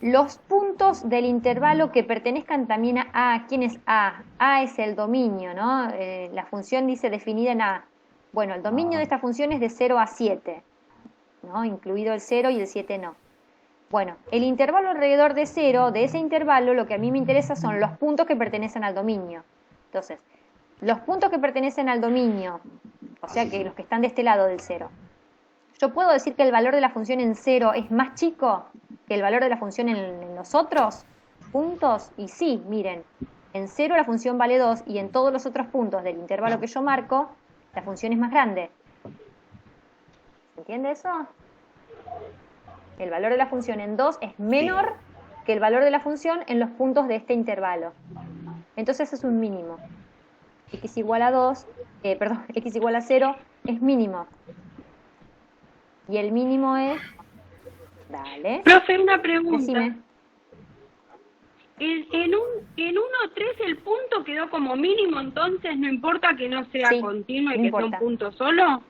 los puntos del intervalo que pertenezcan también a A. ¿Quién es A? A es el dominio, ¿no? La función dice definida en A. Bueno, el dominio de esta función es de 0 a 7, ¿no? Incluido el 0 y el 7 no. Bueno, el intervalo alrededor de 0, de ese intervalo, lo que a mí me interesa son los puntos que pertenecen al dominio. Entonces, los puntos que pertenecen al dominio, o sea que los que están de este lado del 0. ¿Yo puedo decir que el valor de la función en 0 es más chico que el valor de la función en los otros puntos? Y sí, miren, en 0 la función vale 2 y en todos los otros puntos del intervalo que yo marco, la función es más grande. ¿Se entiende eso? El valor de la función en 2 es menor que el valor de la función en los puntos de este intervalo. Entonces es un mínimo. X igual a 2, x igual a 0 es mínimo. Y el mínimo es... Dale. Profe, una pregunta. Decime. En 1.3 el punto quedó como mínimo, entonces no importa que no sea Sí, continuo y no que importa. sea un punto solo.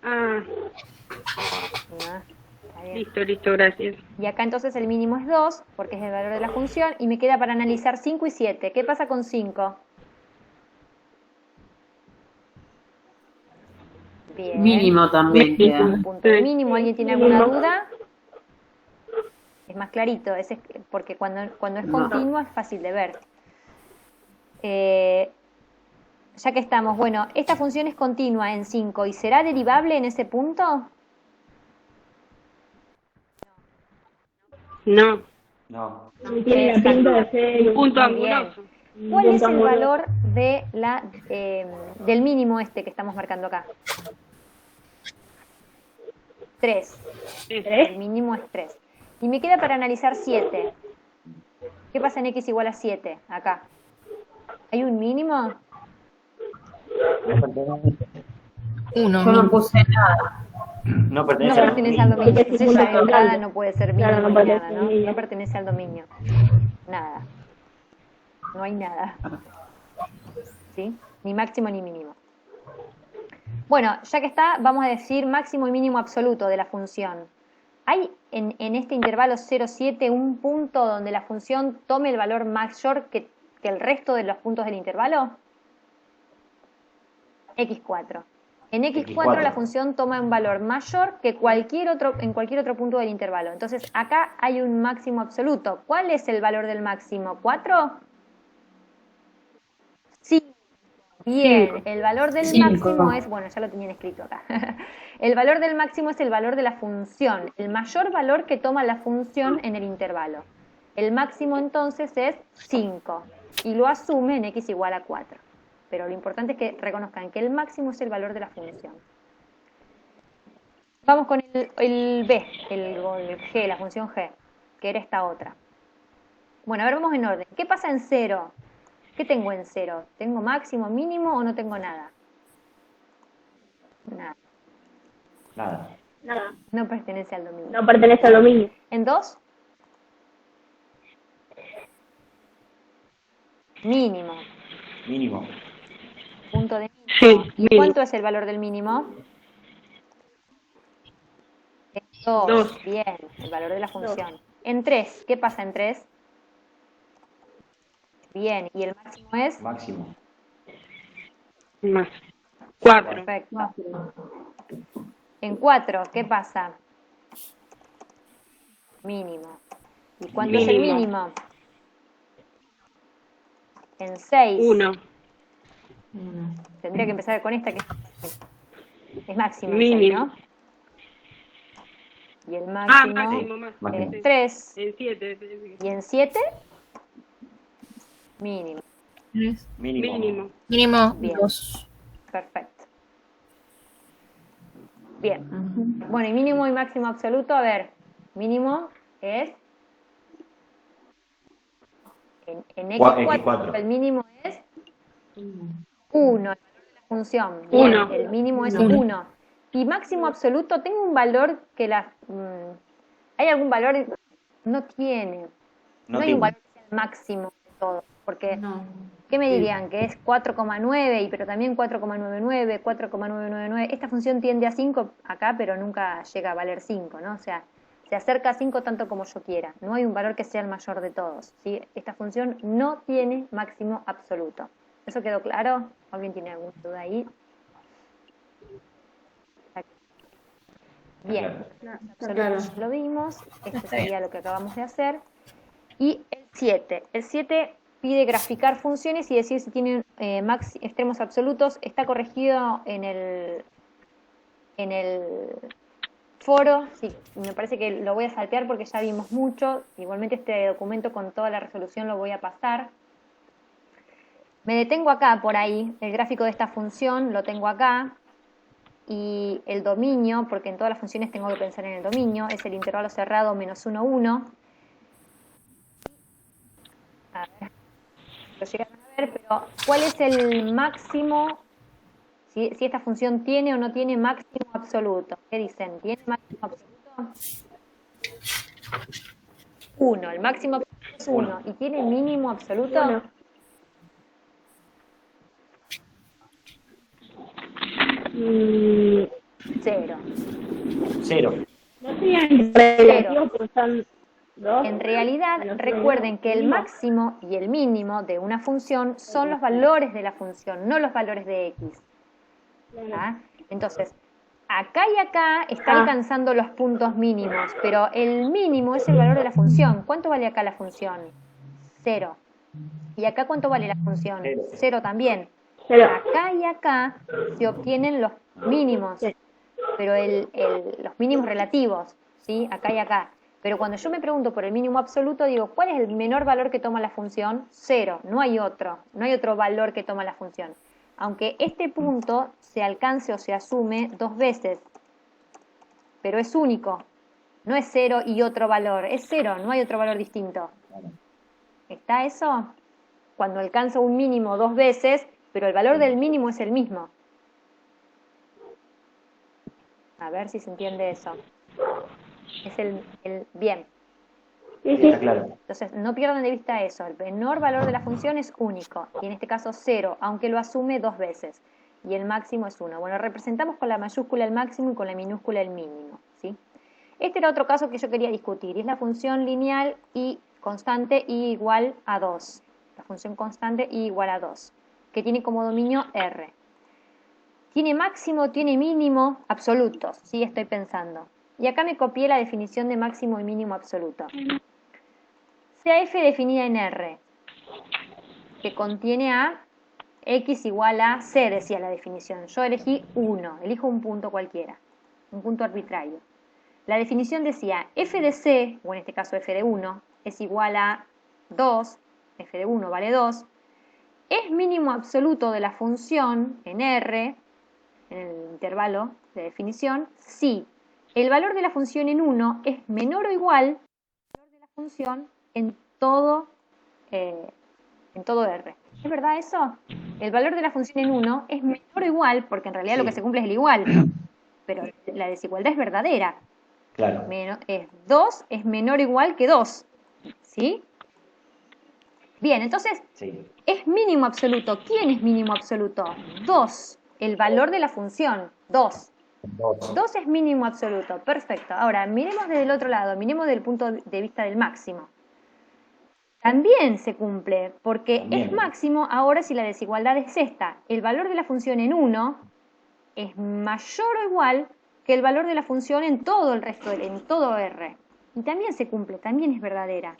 Ah, Ah, está bien. listo, gracias. Y acá entonces el mínimo es 2, porque es el valor de la función, y me queda para analizar 5 y 7. ¿Qué pasa con 5? Bien. Mínimo también queda. Punto de mínimo. ¿Alguien tiene alguna duda? Es más clarito, ese es porque cuando es continuo es fácil de ver. Ya que estamos, bueno, esta función es continua en 5, ¿y será derivable en ese punto? No, No. Tiene la pinta de ser punto Muy bien. anguloso. ¿Cuál es el Punto valor de del mínimo que estamos marcando acá? 3. El mínimo es 3. Y me queda para analizar 7. ¿Qué pasa en x igual a 7? Acá. ¿Hay un mínimo? Uno. Yo no puse nada. No No pertenece al pertenece al dominio. dominio. Porque es Entonces un ya punto nada grande. no puede ser Claro, mínimo no ni nada, pertenece ¿no? al dominio. No pertenece al dominio. Nada. No hay nada. ¿Sí? Ni máximo ni mínimo. Bueno, ya que está, vamos a decir máximo y mínimo absoluto de la función. ¿Hay en este intervalo 0,7 un punto donde la función tome el valor mayor que el resto de los puntos del intervalo? x4. En x4 X4. la función toma un valor mayor que en cualquier otro punto del intervalo. Entonces acá hay un máximo absoluto. ¿Cuál es el valor del máximo? ¿4? Sí. Bien, el valor del máximo es, bueno, ya lo tenían escrito acá. El valor del máximo es el valor de la función, el mayor valor que toma la función en el intervalo. El máximo entonces es 5 y lo asume en x igual a 4. Pero lo importante es que reconozcan que el máximo es el valor de la función. Vamos con el b, el g, la función g, que era esta otra. Bueno, a ver, vamos en orden. ¿Qué pasa en 0? ¿Qué tengo en 0? ¿Tengo máximo, mínimo o no tengo nada? Nada. Nada. Nada. No pertenece al dominio. No pertenece al dominio. ¿En 2? Mínimo. Mínimo. Punto de mínimo. Sí, ¿Y mínimo. cuánto es el valor del mínimo? 2. Dos. Bien, el valor de la función. En 3, ¿qué pasa en 3? Bien, ¿y el máximo es? Máximo. Más. 4. Perfecto. En 4, ¿qué pasa? Mínimo. ¿Y cuánto es el Mínimo. mínimo? En 6. 1. Tendría que empezar con esta que es máximo, en Mínimo. 6, ¿no? Y el Ah, máximo, máximo, más. Máximo. es 3. En 7. Y en 7, mínimo. Tres. Mínimo. Mínimo. Mínimo Bien. 2. Perfecto. Bien. Bueno, y mínimo y máximo absoluto, a ver, mínimo es en x4, X4. el mínimo es 1, el valor de la función. Bien, Uno. el mínimo es Uno. 1. Y máximo absoluto, tengo un valor que ¿hay algún valor? No tiene. No hay un valor que sea el máximo de todo, porque ¿qué me dirían? Que es 4,9, pero también 4,99, 4,999. Esta función tiende a 5 acá, pero nunca llega a valer 5, ¿no? O sea, se acerca a 5 tanto como yo quiera. No hay un valor que sea el mayor de todos, ¿sí? Esta función no tiene máximo absoluto. ¿Eso quedó claro? ¿Alguien tiene alguna duda ahí? Bien, absoluto ya lo vimos. Este sería lo que acabamos de hacer. Y el 7. El 7 pide graficar funciones y decir si tienen extremos absolutos. Está corregido en el foro. Sí, me parece que lo voy a saltear porque ya vimos mucho. Igualmente este documento con toda la resolución lo voy a pasar. Me detengo acá por ahí. El gráfico de esta función lo tengo acá. Y el dominio, porque en todas las funciones tengo que pensar en el dominio, es el intervalo cerrado menos 1, 1. A ver, lo llegaron a ver, pero ¿cuál es el máximo? Si esta función tiene o no tiene máximo absoluto. ¿Qué dicen? ¿Tiene máximo absoluto? 1. El máximo absoluto es 1. ¿Y tiene mínimo absoluto? Uno. Mm, 0. 0. no serían relativos porque son 2. En realidad, Menos recuerden que el mínimo. máximo y el mínimo de una función son los valores de la función, no los valores de x. ¿Ah? Entonces, acá y acá está alcanzando los puntos mínimos, pero el mínimo es el valor de la función. ¿Cuánto vale acá la función? 0. ¿Y acá cuánto vale la función? 0 también. Pero, Acá y acá se obtienen los mínimos, pero los mínimos relativos, ¿sí? Acá y acá. Pero cuando yo me pregunto por el mínimo absoluto, digo, ¿cuál es el menor valor que toma la función? 0, no hay otro valor que toma la función. Aunque este punto se alcance o se asume 2 veces, pero es único. No es 0 y otro valor, es 0, no hay otro valor distinto. ¿Está eso? Cuando alcanza un mínimo 2 veces, pero el valor del mínimo es el mismo. A ver si se entiende eso. Es el bien. Sí, sí. Está claro. Entonces, no pierdan de vista eso. El menor valor de la función es único, y en este caso 0, aunque lo asume 2 veces. Y el máximo es 1. Bueno, representamos con la mayúscula el máximo y con la minúscula el mínimo, ¿sí? Este era otro caso que yo quería discutir, y es la función lineal y constante y igual a 2. La función constante y igual a 2, que tiene como dominio R. Tiene máximo, tiene mínimo absolutos, ¿sí? Estoy pensando. Y acá me copié la definición de máximo y mínimo absoluto. Sea f definida en R, que contiene a x igual a c, decía la definición. Yo elegí 1, elijo un punto cualquiera, un punto arbitrario. La definición decía f de c, o en este caso f de 1, es igual a 2, f de 1 vale 2, es mínimo absoluto de la función en R, en el intervalo de definición, si el valor de la función en 1 es menor o igual al valor de la función en todo R. ¿Es verdad eso? El valor de la función en 1 es menor o igual, porque en realidad Sí. lo que se cumple es el igual, pero la desigualdad es verdadera. Claro. 2 es menor o igual que 2, ¿sí? Bien, entonces, Sí. es mínimo absoluto. ¿Quién es mínimo absoluto? 2, el valor de la función, 2. 2 es mínimo absoluto, perfecto. Ahora, miremos desde el otro lado, miremos desde el punto de vista del máximo. También se cumple, porque También. es máximo ahora si la desigualdad es esta. El valor de la función en 1 es mayor o igual que el valor de la función en todo el resto, en todo R. Y también se cumple, también es verdadera.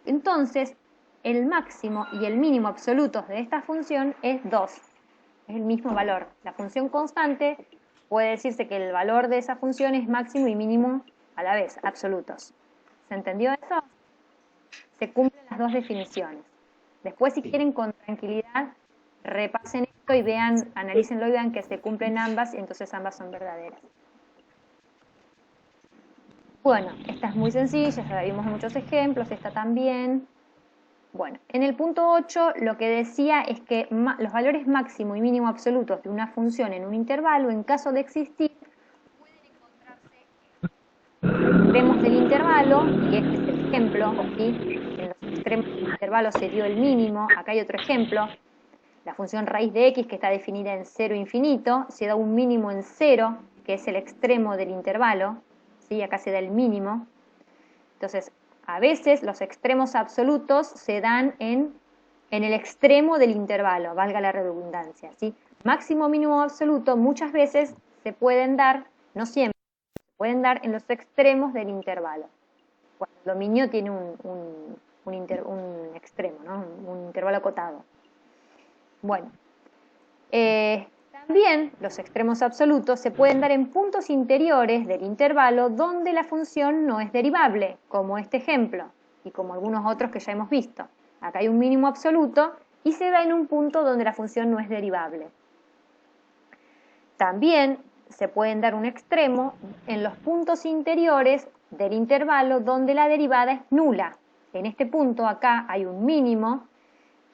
Entonces, el máximo y el mínimo absolutos de esta función es 2. Es el mismo valor. La función constante puede decirse que el valor de esa función es máximo y mínimo a la vez, absolutos. ¿Se entendió eso? Se cumplen las dos definiciones. Después, si quieren con tranquilidad, repasen esto y vean, analícenlo y vean que se cumplen ambas y entonces ambas son verdaderas. Bueno, esta es muy sencilla, ya vimos muchos ejemplos, esta también. Bueno, en el punto 8 lo que decía es que los valores máximo y mínimo absolutos de una función en un intervalo, en caso de existir, pueden encontrarse en los extremos del intervalo, y este es el ejemplo, ¿sí? En los extremos del intervalo se dio el mínimo, acá hay otro ejemplo, la función raíz de x que está definida en 0 infinito, se da un mínimo en 0, que es el extremo del intervalo, ¿sí? Acá se da el mínimo. Entonces, a veces los extremos absolutos se dan en el extremo del intervalo, valga la redundancia, ¿sí? Máximo, mínimo, absoluto muchas veces se pueden dar, no siempre, se pueden dar en los extremos del intervalo. Cuando el dominio tiene un extremo, ¿no? Un intervalo acotado. Bueno, también los extremos absolutos se pueden dar en puntos interiores del intervalo donde la función no es derivable, como este ejemplo, y como algunos otros que ya hemos visto. Acá hay un mínimo absoluto y se da en un punto donde la función no es derivable. También se pueden dar un extremo en los puntos interiores del intervalo donde la derivada es nula. En este punto acá hay un mínimo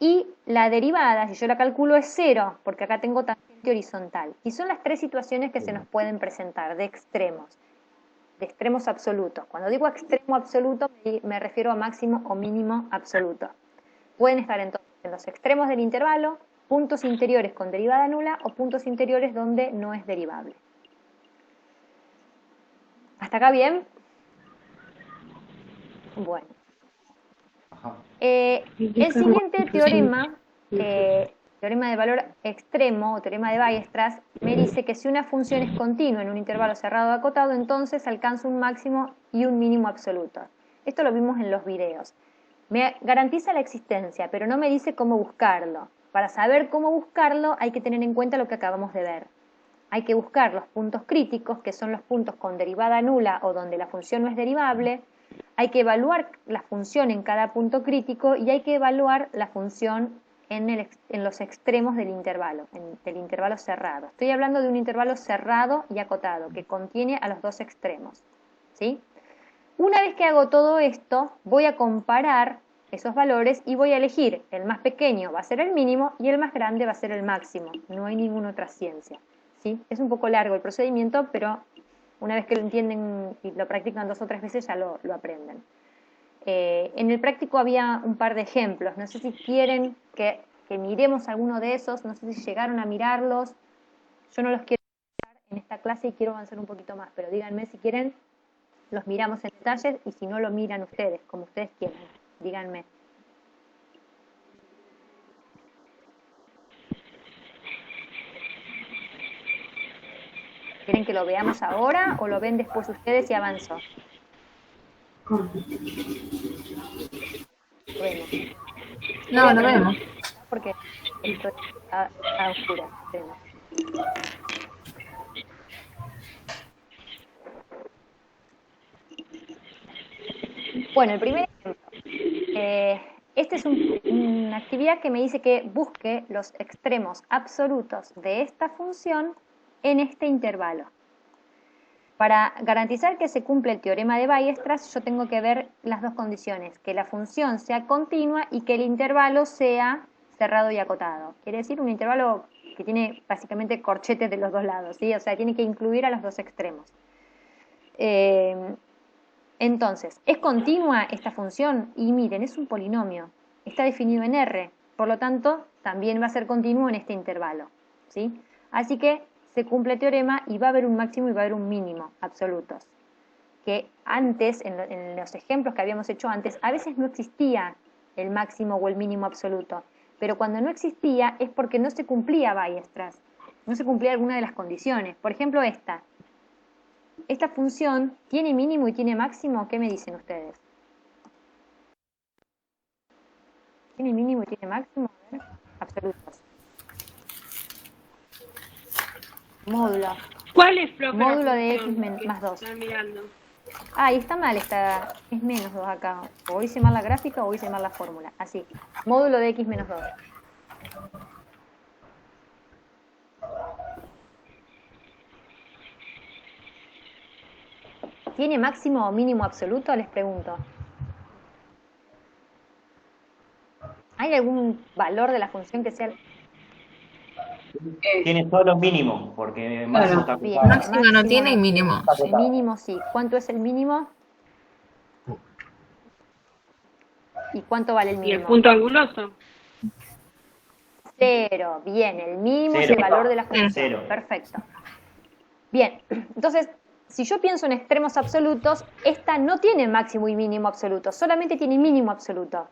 y la derivada, si yo la calculo, es 0, porque acá tengo tangente horizontal. Y son las tres situaciones que se nos pueden presentar de extremos absolutos. Cuando digo extremo absoluto me refiero a máximo o mínimo absoluto. Pueden estar entonces en los extremos del intervalo, puntos interiores con derivada nula o puntos interiores donde no es derivable. ¿Hasta acá bien? Bueno. El siguiente teorema, teorema de valor extremo o teorema de Weierstrass, me dice que si una función es continua en un intervalo cerrado o acotado, entonces alcanza un máximo y un mínimo absoluto. Esto lo vimos en los videos. Me garantiza la existencia, pero no me dice cómo buscarlo. Para saber cómo buscarlo hay que tener en cuenta lo que acabamos de ver. hay que buscar los puntos críticos, que son los puntos con derivada nula o donde la función no es derivable. Hay que evaluar la función en cada punto crítico y hay que evaluar la función en los extremos del intervalo cerrado. Estoy hablando de un intervalo cerrado y acotado, que contiene a los dos extremos, ¿sí? Una vez que hago todo esto, voy a comparar esos valores y voy a elegir el más pequeño va a ser el mínimo y el más grande va a ser el máximo. No hay ninguna otra ciencia, ¿sí? Es un poco largo el procedimiento, pero una vez que lo entienden y lo practican 2 o 3 veces ya lo aprenden. En el práctico había un par de ejemplos. No sé si quieren que miremos alguno de esos, no sé si llegaron a mirarlos. Yo no los quiero mirar en esta clase y quiero avanzar un poquito más, pero díganme si quieren, los miramos en detalles y si no lo miran ustedes, como ustedes quieran. Díganme. ¿Quieren que lo veamos ahora o lo ven después ustedes y avanzo? Bueno. No, lo vemos. Porque esto está oscuro. Bueno, el primer ejemplo. Esta es una actividad que me dice que busque los extremos absolutos de esta función en este intervalo. Para garantizar que se cumple el teorema de Weierstrass, yo tengo que ver las dos condiciones, que la función sea continua y que el intervalo sea cerrado y acotado. Quiere decir un intervalo que tiene básicamente corchetes de los dos lados, ¿sí? O sea, tiene que incluir a los dos extremos. Entonces, ¿es continua esta función? Y miren, es un polinomio, está definido en R, por lo tanto, también va a ser continuo en este intervalo, ¿sí? Así que se cumple el teorema y va a haber un máximo y va a haber un mínimo absolutos. Que antes, en los ejemplos que habíamos hecho antes, a veces no existía el máximo o el mínimo absoluto, pero cuando no existía es porque no se cumplía Weierstrass, no se cumplía alguna de las condiciones. Por ejemplo, esta función tiene mínimo y tiene máximo. ¿Qué me dicen ustedes? ¿Tiene mínimo y tiene máximo? A ver, absolutos. Módulo. ¿Cuál es, profe? Módulo de x más 2. Están mirando. Ah, y está mal, es menos 2 acá. O hice mal la gráfica o hice mal la fórmula. Así, módulo de x menos 2. ¿Tiene máximo o mínimo absoluto? Les pregunto. ¿Hay algún valor de la función que sea...? Tiene solo mínimo, porque máximo está Bien, ocupado. Máximo no tiene y mínimo. El mínimo sí. ¿Cuánto es el mínimo? ¿Y cuánto vale el ¿Y mínimo? el punto anguloso? 0. Bien, el mínimo es Cero. el valor de la función. 0. Perfecto. Bien, entonces, si yo pienso en extremos absolutos, esta no tiene máximo y mínimo absoluto, solamente tiene mínimo absoluto.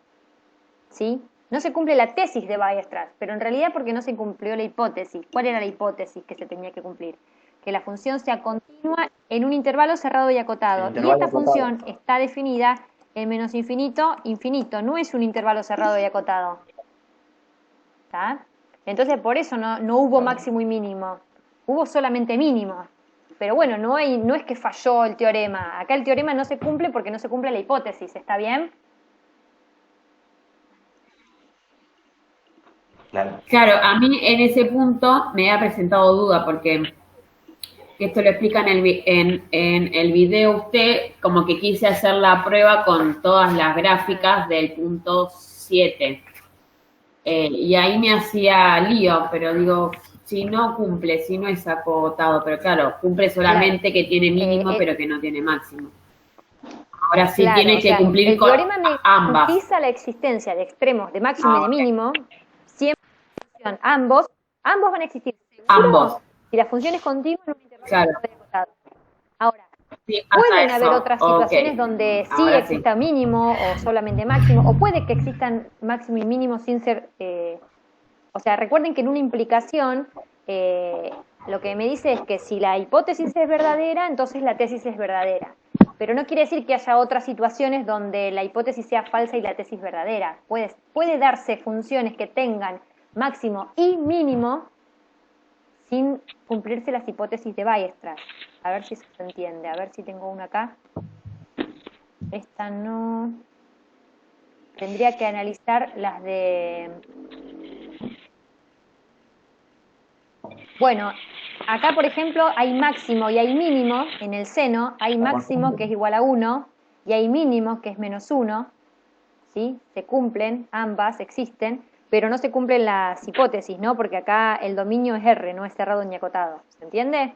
¿Sí? No se cumple la tesis de Weierstrass, pero en realidad porque no se cumplió la hipótesis. ¿Cuál era la hipótesis que se tenía que cumplir? Que la función sea continua en un intervalo cerrado y acotado. Y esta función está definida en menos infinito, infinito. No es un intervalo cerrado y acotado. ¿Está? Entonces por eso no hubo máximo y mínimo. Hubo solamente mínimo. Pero bueno, no es que falló el teorema. Acá el teorema no se cumple porque no se cumple la hipótesis. ¿Está bien? Claro, a mí en ese punto me ha presentado duda porque esto lo explica en el video usted, como que quise hacer la prueba con todas las gráficas del punto 7. Y ahí me hacía lío, pero digo, si no cumple, si no es acotado, pero claro, cumple solamente que tiene mínimo, pero que no tiene máximo. Ahora sí Claro, tiene que cumplir con el teorema me ambas. garantiza la existencia de extremos de máximo y de mínimo. Siempre ambos van a existir. ¿Seguro? Ambos. Si la función es continua en un intervalo Claro. acotado. Ahora, Sí, hasta pueden eso. haber otras situaciones Ok. donde sí Ahora exista mínimo o solamente máximo, o puede que existan máximo y mínimo sin ser... o sea, recuerden que en una implicación lo que me dice es que si la hipótesis es verdadera, entonces la tesis es verdadera. Pero no quiere decir que haya otras situaciones donde la hipótesis sea falsa y la tesis verdadera. Puede darse funciones que tengan máximo y mínimo sin cumplirse las hipótesis de Weierstrass. A ver si se entiende, a ver si tengo una acá. Esta no. Tendría que analizar las de... Bueno, acá por ejemplo hay máximo y hay mínimo en el seno, hay máximo que es igual a 1 y hay mínimo que es menos 1, ¿sí? Se cumplen, ambas existen, pero no se cumplen las hipótesis, ¿no? Porque acá el dominio es R, no es cerrado ni acotado, ¿se entiende?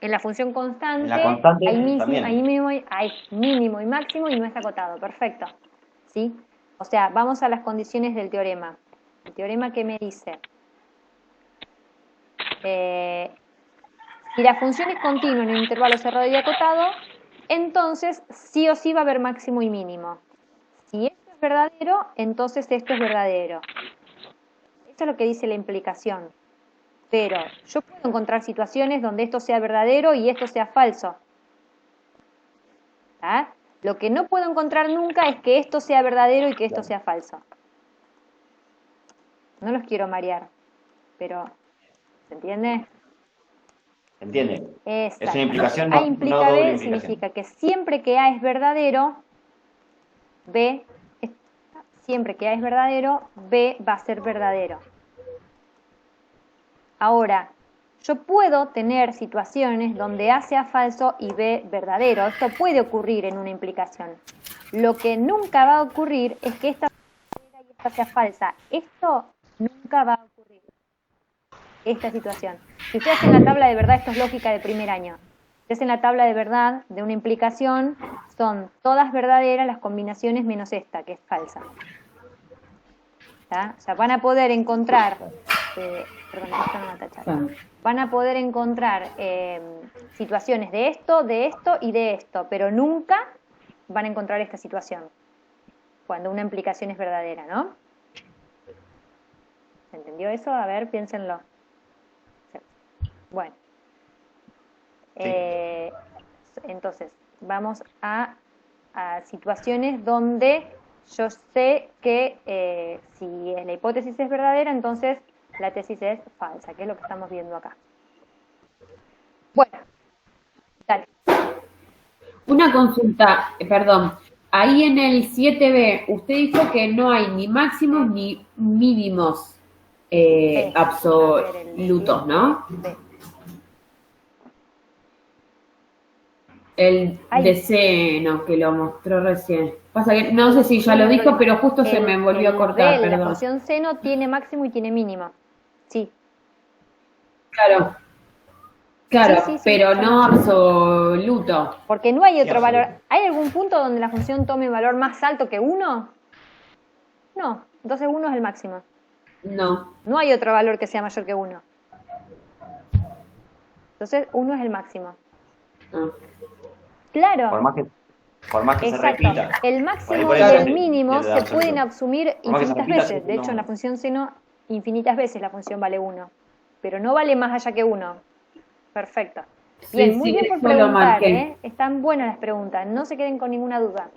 En la función constante, En la constante también. hay mínimo y máximo y no es acotado, perfecto, ¿sí? O sea, vamos a las condiciones del teorema. El teorema que me dice... si la función es continua en un intervalo cerrado y acotado, entonces sí o sí va a haber máximo y mínimo. Si esto es verdadero, entonces esto es verdadero. Esto es lo que dice la implicación. Pero yo puedo encontrar situaciones donde esto sea verdadero y esto sea falso. ¿Ah? Lo que no puedo encontrar nunca es que esto sea verdadero y que esto sea falso. No los quiero marear, pero... ¿se entiende? ¿Se entiende? Exacto. Es una implicación, A no implica doble B implicación. significa que siempre que A es verdadero, B va a ser verdadero. Ahora, yo puedo tener situaciones donde A sea falso y B verdadero. Esto puede ocurrir en una implicación. Lo que nunca va a ocurrir es que esta sea verdadera y esta sea falsa. Esto nunca va a ocurrir. Esta situación. Si ustedes hacen la tabla de verdad, esto es lógica de primer año. Si hacen la tabla de verdad de una implicación, son todas verdaderas las combinaciones menos esta, que es falsa. ¿Tá? O sea, van a poder encontrar, perdón, esto no va a tachar. Van a poder encontrar situaciones de esto y de esto, pero nunca van a encontrar esta situación cuando una implicación es verdadera, ¿no? ¿Se entendió eso? A ver, piénsenlo. Bueno, Sí. Entonces vamos a situaciones donde yo sé que si la hipótesis es verdadera, entonces la tesis es falsa, que es lo que estamos viendo acá. Bueno, dale. Una consulta, perdón. Ahí en el 7b, usted dijo que no hay ni máximos ni mínimos absolutos, ¿no? B. El de seno que lo mostró recién. Pasa que no sé si ya lo dijo, pero justo se me volvió a cortar, La perdón. función seno tiene máximo y tiene mínimo. Sí. Claro, Sí, pero no absoluto. Porque no hay otro Sí, valor. absoluto. ¿Hay algún punto donde la función tome valor más alto que 1? No. Entonces 1 es el máximo. No. No hay otro valor que sea mayor que 1. Entonces 1 es el máximo. Ah. Claro. Por más que se Exacto. repita. El máximo Por y ahí el sí, mínimo pierde se pueden absoluto. asumir Por más que se infinitas repita, veces. sí, De hecho, no. en la función seno, infinitas veces la función vale 1. Pero no vale más allá que 1. Perfecto. Bien, Sí, muy bien por eso lo preguntar, marqué. Están buenas las preguntas, no se queden con ninguna duda.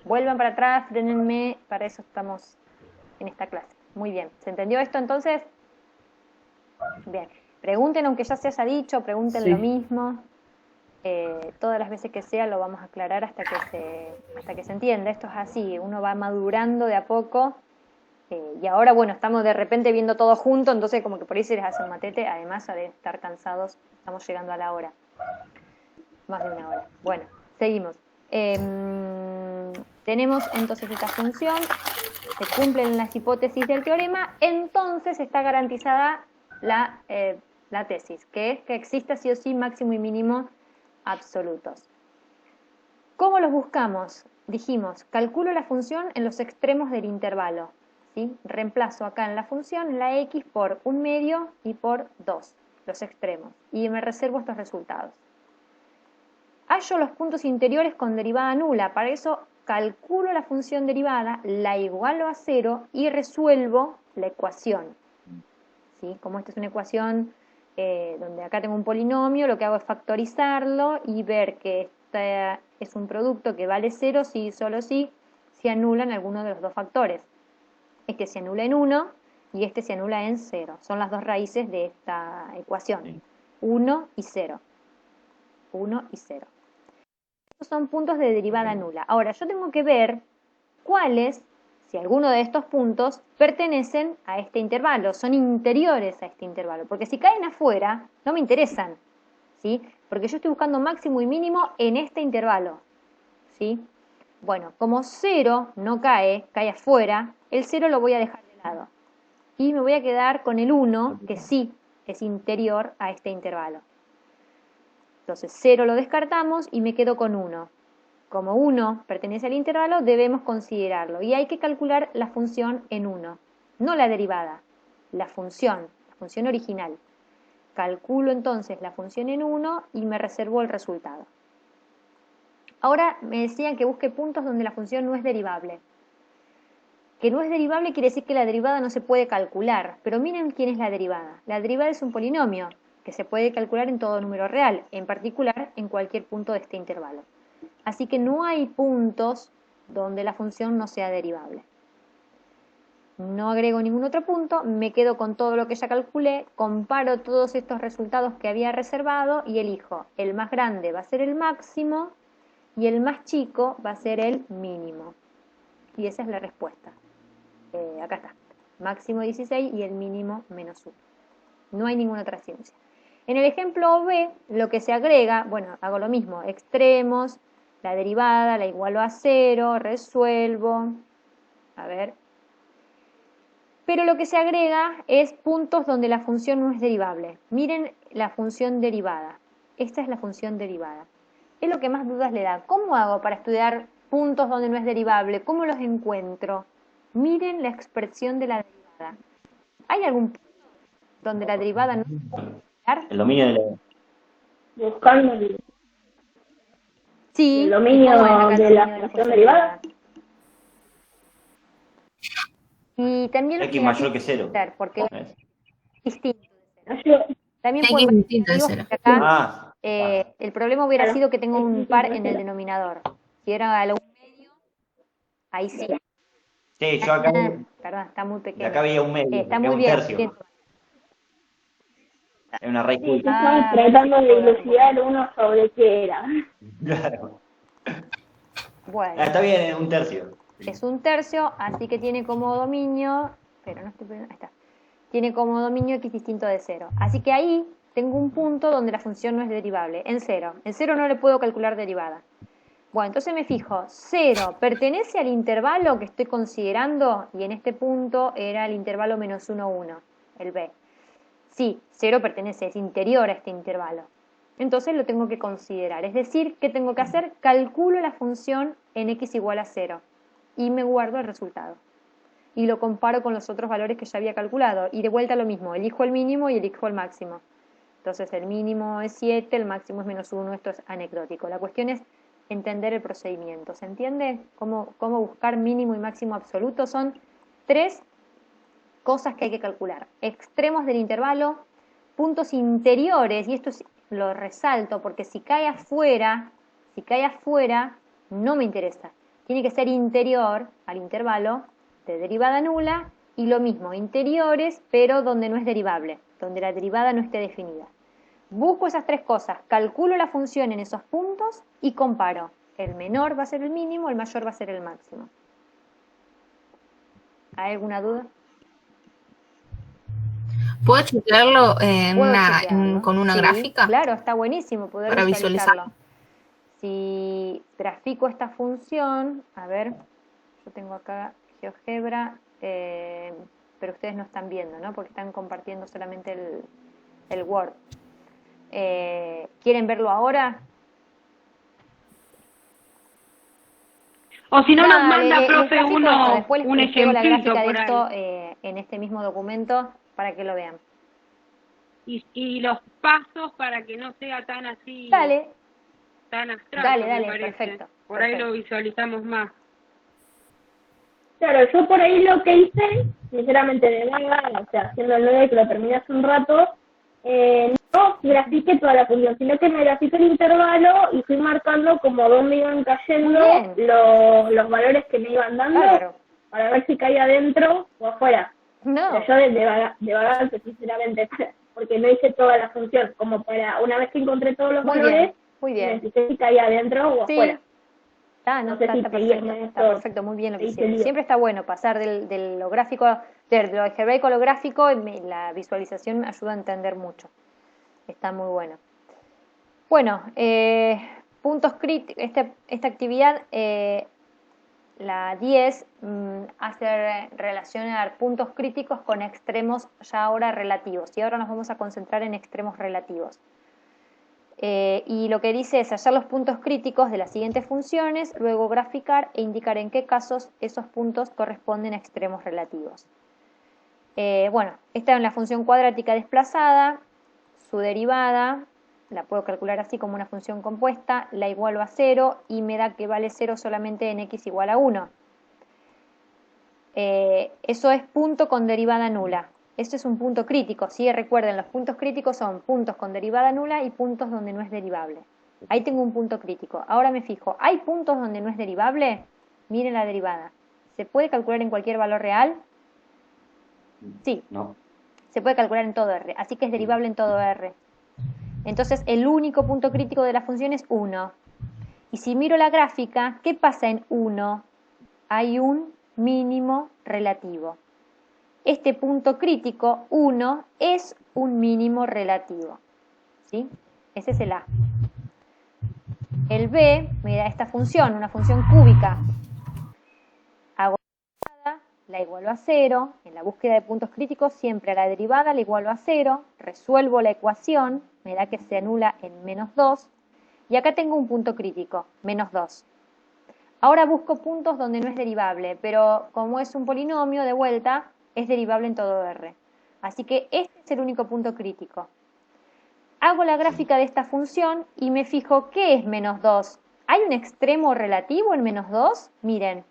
Vuelvan para atrás, frenenme, para eso estamos en esta clase. Muy bien, ¿se entendió esto entonces? Bien, pregunten aunque ya se haya dicho, pregunten Sí. lo mismo. Todas las veces que sea lo vamos a aclarar hasta que se entienda. Esto es así, uno va madurando de a poco. Y ahora, bueno, estamos de repente viendo todo junto, entonces como que por ahí se les hace un matete, además de estar cansados, estamos llegando a la hora. Más de una hora. Bueno, seguimos. Tenemos entonces esta función, se cumplen las hipótesis del teorema, entonces está garantizada la tesis, que es que exista sí o sí máximo y mínimo absolutos. ¿Cómo los buscamos? Dijimos, calculo la función en los extremos del intervalo. ¿Sí? Reemplazo acá en la función, en la x, por 1/2 y por 2, los extremos. Y me reservo estos resultados. Hallo los puntos interiores con derivada nula. Para eso calculo la función derivada, la igualo a 0 y resuelvo la ecuación. ¿Sí? Como esta es una ecuación donde acá tengo un polinomio, lo que hago es factorizarlo y ver que este es un producto que vale 0 si y solo si se anulan alguno de los dos factores. Es que se anula en 1 y este se anula en 0. Son las dos raíces de esta ecuación. 1 y 0. 1 y 0. Estos son puntos de derivada nula. Ahora, yo tengo que ver cuáles, si alguno de estos puntos, pertenecen a este intervalo, son interiores a este intervalo. Porque si caen afuera, no me interesan, ¿sí? Porque yo estoy buscando máximo y mínimo en este intervalo, ¿sí? Bueno, como 0 no cae, cae afuera, el 0 lo voy a dejar de lado. Y me voy a quedar con el 1, que sí es interior a este intervalo. Entonces 0 lo descartamos y me quedo con 1. Como 1 pertenece al intervalo, debemos considerarlo. Y hay que calcular la función en 1. No la derivada, la función original. Calculo entonces la función en 1 y me reservo el resultado. Ahora me decían que busque puntos donde la función no es derivable. Que no es derivable quiere decir que la derivada no se puede calcular. Pero miren quién es la derivada. La derivada es un polinomio que se puede calcular en todo número real, en particular en cualquier punto de este intervalo. Así que no hay puntos donde la función no sea derivable. No agrego ningún otro punto, me quedo con todo lo que ya calculé, comparo todos estos resultados que había reservado y elijo el más grande va a ser el máximo y el más chico va a ser el mínimo. Y esa es la respuesta. Acá está, máximo 16 y el mínimo menos 1. No hay ninguna otra ciencia. En el ejemplo B, lo que se agrega, bueno, hago lo mismo, extremos, la derivada, la igualo a 0, resuelvo, a ver. Pero lo que se agrega es puntos donde la función no es derivable. Miren la función derivada. Esta es la función derivada. Es lo que más dudas le da. ¿Cómo hago para estudiar puntos donde no es derivable? ¿Cómo los encuentro? Miren la expresión de la derivada. ¿Hay algún punto donde la derivada no es derivable? El dominio de la... Buscando Sí. el dominio de la función derivada. Y también los X mayor que 0. porque es distinto. Yo- También X puedo ver distinto de digo 0. que acá Ah, el problema hubiera Claro. sido que tengo un par en el denominador. Si era a lo medio, ahí sí. sí, yo acá, Perdón, está muy de pequeño. acá veía un medio, Está que muy es un bien. tercio. Es una raíz Sí, culta. estamos tratando de dilucidar uno sobre qué era. Claro. Bueno, Está bien, es un tercio. es un tercio, así que tiene como dominio, pero no estoy poniendo, ahí está. Tiene como dominio x distinto de 0. Así que ahí tengo un punto donde la función no es derivable, en 0. En 0 no le puedo calcular derivada. Bueno, entonces me fijo, 0 pertenece al intervalo que estoy considerando, y en este punto era el intervalo menos 1, 1, el b. Sí, 0 pertenece, es interior a este intervalo. Entonces lo tengo que considerar. Es decir, ¿qué tengo que hacer? Calculo la función en x igual a 0 y me guardo el resultado. Y lo comparo con los otros valores que ya había calculado. Y de vuelta lo mismo, elijo el mínimo y elijo el máximo. Entonces el mínimo es 7, el máximo es menos 1, esto es anecdótico. La cuestión es entender el procedimiento. ¿Se entiende? ¿Cómo buscar mínimo y máximo absoluto? Son 3 cosas que hay que calcular. Extremos del intervalo, puntos interiores, y esto lo resalto porque si cae afuera, no me interesa. Tiene que ser interior al intervalo de derivada nula y lo mismo, interiores, pero donde no es derivable, donde la derivada no esté definida. Busco esas 3 cosas, calculo la función en esos puntos y comparo. El menor va a ser el mínimo, el mayor va a ser el máximo. ¿Hay alguna duda? ¿Puedo chequearlo Puedo chequearlo. con una Sí, gráfica? Claro, está buenísimo poder Para visualizarlo. visualizar. Si grafico esta función, a ver, yo tengo acá GeoGebra, pero ustedes no están viendo, ¿no? Porque están compartiendo solamente el Word. ¿Quieren verlo ahora? O si no, nos Dale, manda, les profe, grafico uno, esto. Después un les pego la ejemplito gráfica de por ahí. esto en este mismo documento para que lo vean. Y los pasos para que no sea tan así, Dale, tan abstracto, dale, me parece. perfecto. Por ahí lo visualizamos más. Claro, yo por ahí lo que hice, sinceramente de vaga, o sea, haciendo el 9 que lo terminé hace un rato, no grafiqué toda la función, sino que me grafiqué el intervalo y fui marcando como dónde iban cayendo Muy los valores que me iban dando bárbaro. para ver si caía adentro o afuera. No, Pero yo de vagante, sinceramente, porque no hice toda la función, como para, una vez que encontré todos los muy valores, bien, muy me bien. fijé si caía adentro o Sí, afuera. está, no, No sé está, si está seguí perfecto, en está esto, perfecto, muy bien lo que te hice hicieron. lío. Siempre está bueno pasar de lo gráfico, de lo algebraico a lo gráfico, la visualización me ayuda a entender mucho. Está muy bueno. Bueno, puntos críticos, esta actividad, la 10, hace relacionar puntos críticos con extremos ya ahora relativos. Y ahora nos vamos a concentrar en extremos relativos. Y lo que dice es hallar los puntos críticos de las siguientes funciones, luego graficar e indicar en qué casos esos puntos corresponden a extremos relativos. Bueno, esta es la función cuadrática desplazada, su derivada, la puedo calcular así como una función compuesta, la igualo a 0 y me da que vale 0 solamente en x igual a 1. Eso es punto con derivada nula. Esto es un punto crítico, ¿sí? Recuerden, los puntos críticos son puntos con derivada nula y puntos donde no es derivable. Ahí tengo un punto crítico. Ahora me fijo, ¿hay puntos donde no es derivable? Miren la derivada. ¿Se puede calcular en cualquier valor real? Sí, No. se puede calcular en todo R, así que es derivable en todo R. Entonces, el único punto crítico de la función es 1. Y si miro la gráfica, ¿qué pasa en 1? Hay un mínimo relativo. Este punto crítico, 1, es un mínimo relativo. ¿Sí? Ese es el A. El B, mira esta función, una función cúbica. Hago la derivada, la igualo a 0. En la búsqueda de puntos críticos, siempre a la derivada la igualo a 0. Resuelvo la ecuación, me da que se anula en menos 2. Y acá tengo un punto crítico, menos 2. Ahora busco puntos donde no es derivable, pero como es un polinomio, de vuelta, es derivable en todo R. Así que este es el único punto crítico. Hago la gráfica de esta función y me fijo qué es menos 2. ¿Hay un extremo relativo en menos 2? Miren.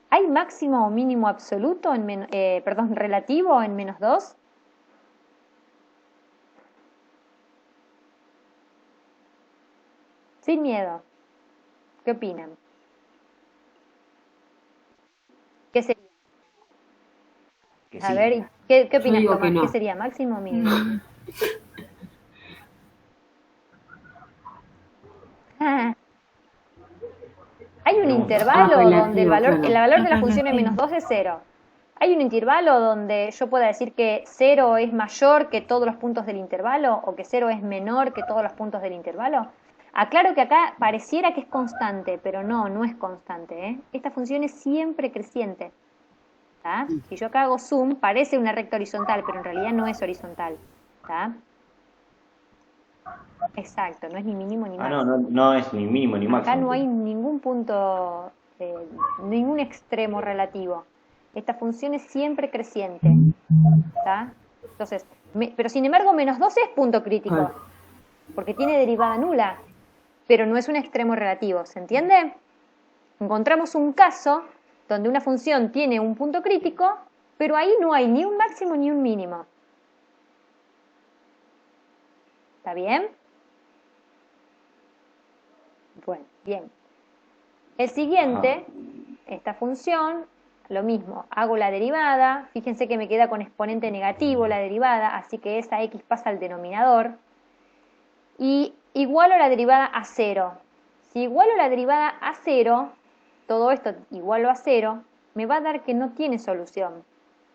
¿Hay máximo o mínimo absoluto relativo en menos 2? Sin miedo. ¿Qué opinan? ¿Qué sería? Que A sí. ver, ¿qué Yo opinas, digo Tomás? que no. ¿Qué sería, máximo o mínimo? Ah, hay un intervalo donde el relativo, valor claro. de la función en menos 2 es 0. ¿Hay un intervalo donde yo pueda decir que 0 es mayor que todos los puntos del intervalo o que 0 es menor que todos los puntos del intervalo? Aclaro que acá pareciera que es constante, pero no es constante, ¿eh? Esta función es siempre creciente. ¿Tá? Si yo acá hago zoom, parece una recta horizontal, pero en realidad no es horizontal. ¿Tá? Exacto, no es ni mínimo ni máximo. No es ni mínimo ni máximo. Acá no hay ningún punto, ningún extremo relativo. Esta función es siempre creciente. ¿Tá? Entonces, pero sin embargo, menos 2 es punto crítico, porque tiene derivada nula, pero no es un extremo relativo. ¿Se entiende? Encontramos un caso donde una función tiene un punto crítico, pero ahí no hay ni un máximo ni un mínimo. ¿Está bien? Bueno, bien. El siguiente, esta función, lo mismo, hago la derivada, fíjense que me queda con exponente negativo la derivada, así que esa x pasa al denominador, y igualo la derivada a 0. Si igualo la derivada a 0, todo esto igualo a 0, me va a dar que no tiene solución.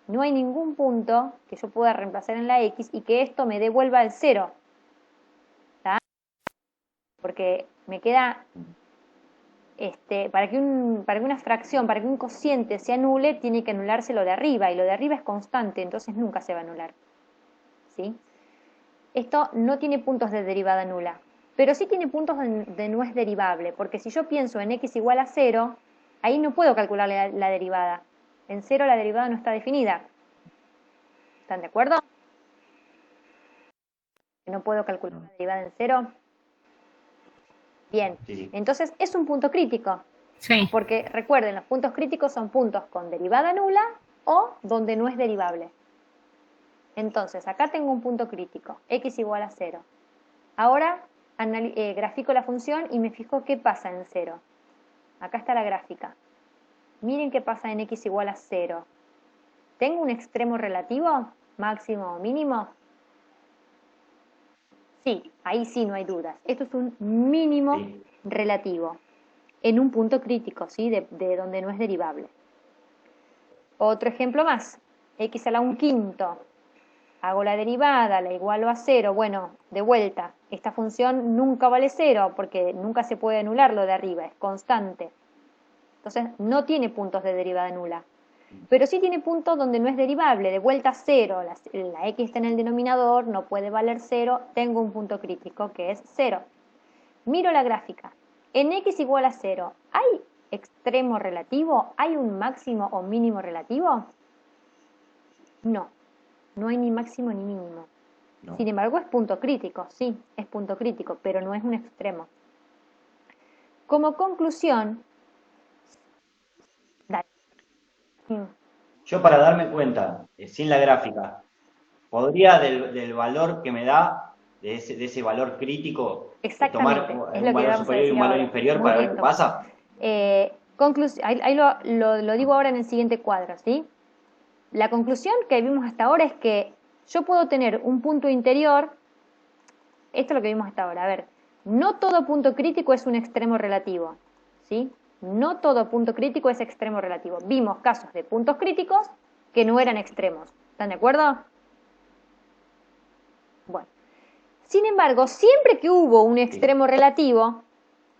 No hay ningún punto que yo pueda reemplazar en la x y que esto me devuelva el 0. ¿Tá? Porque me queda, para que una fracción, para que un cociente se anule, tiene que anularse lo de arriba, y lo de arriba es constante, entonces nunca se va a anular. ¿Sí? Esto no tiene puntos de derivada nula, pero sí tiene puntos de no es derivable, porque si yo pienso en x igual a 0, ahí no puedo calcular la derivada. En 0 la derivada no está definida. ¿Están de acuerdo? No puedo calcular la derivada en 0. Bien, Sí. entonces es un punto crítico, Sí. porque recuerden, los puntos críticos son puntos con derivada nula o donde no es derivable. Entonces, acá tengo un punto crítico, x igual a 0. Ahora grafico la función y me fijo qué pasa en 0. Acá está la gráfica. Miren qué pasa en x igual a 0. ¿Tengo un extremo relativo, máximo o mínimo? Sí, ahí sí no hay dudas. Esto es un mínimo Sí. relativo en un punto crítico, ¿sí? De donde no es derivable. Otro ejemplo más, x a la 1/5. Hago la derivada, la igualo a 0. Bueno, de vuelta, esta función nunca vale 0 porque nunca se puede anular lo de arriba, es constante. Entonces no tiene puntos de derivada nula. Pero sí tiene puntos donde no es derivable, de vuelta 0. La x está en el denominador, no puede valer 0, tengo un punto crítico que es 0. Miro la gráfica. En x igual a 0, ¿hay extremo relativo? ¿Hay un máximo o mínimo relativo? No, no hay ni máximo ni mínimo. No. Sin embargo, es punto crítico, sí, es punto crítico, pero no es un extremo. Como conclusión, dale. Yo para darme cuenta, sin la gráfica, podría del valor que me da, de ese valor crítico, tomar Exactamente, es lo un que valor vamos a superior y decir un valor ahora. inferior Muy para ver bien, qué Tomás. pasa. Ahí lo digo ahora en el siguiente cuadro, ¿sí? La conclusión que vimos hasta ahora es que yo puedo tener un punto interior, esto es lo que vimos hasta ahora, a ver, no todo punto crítico es un extremo relativo, ¿sí? No todo punto crítico es extremo relativo. Vimos casos de puntos críticos que no eran extremos, ¿están de acuerdo? Bueno, sin embargo, siempre que hubo un extremo relativo,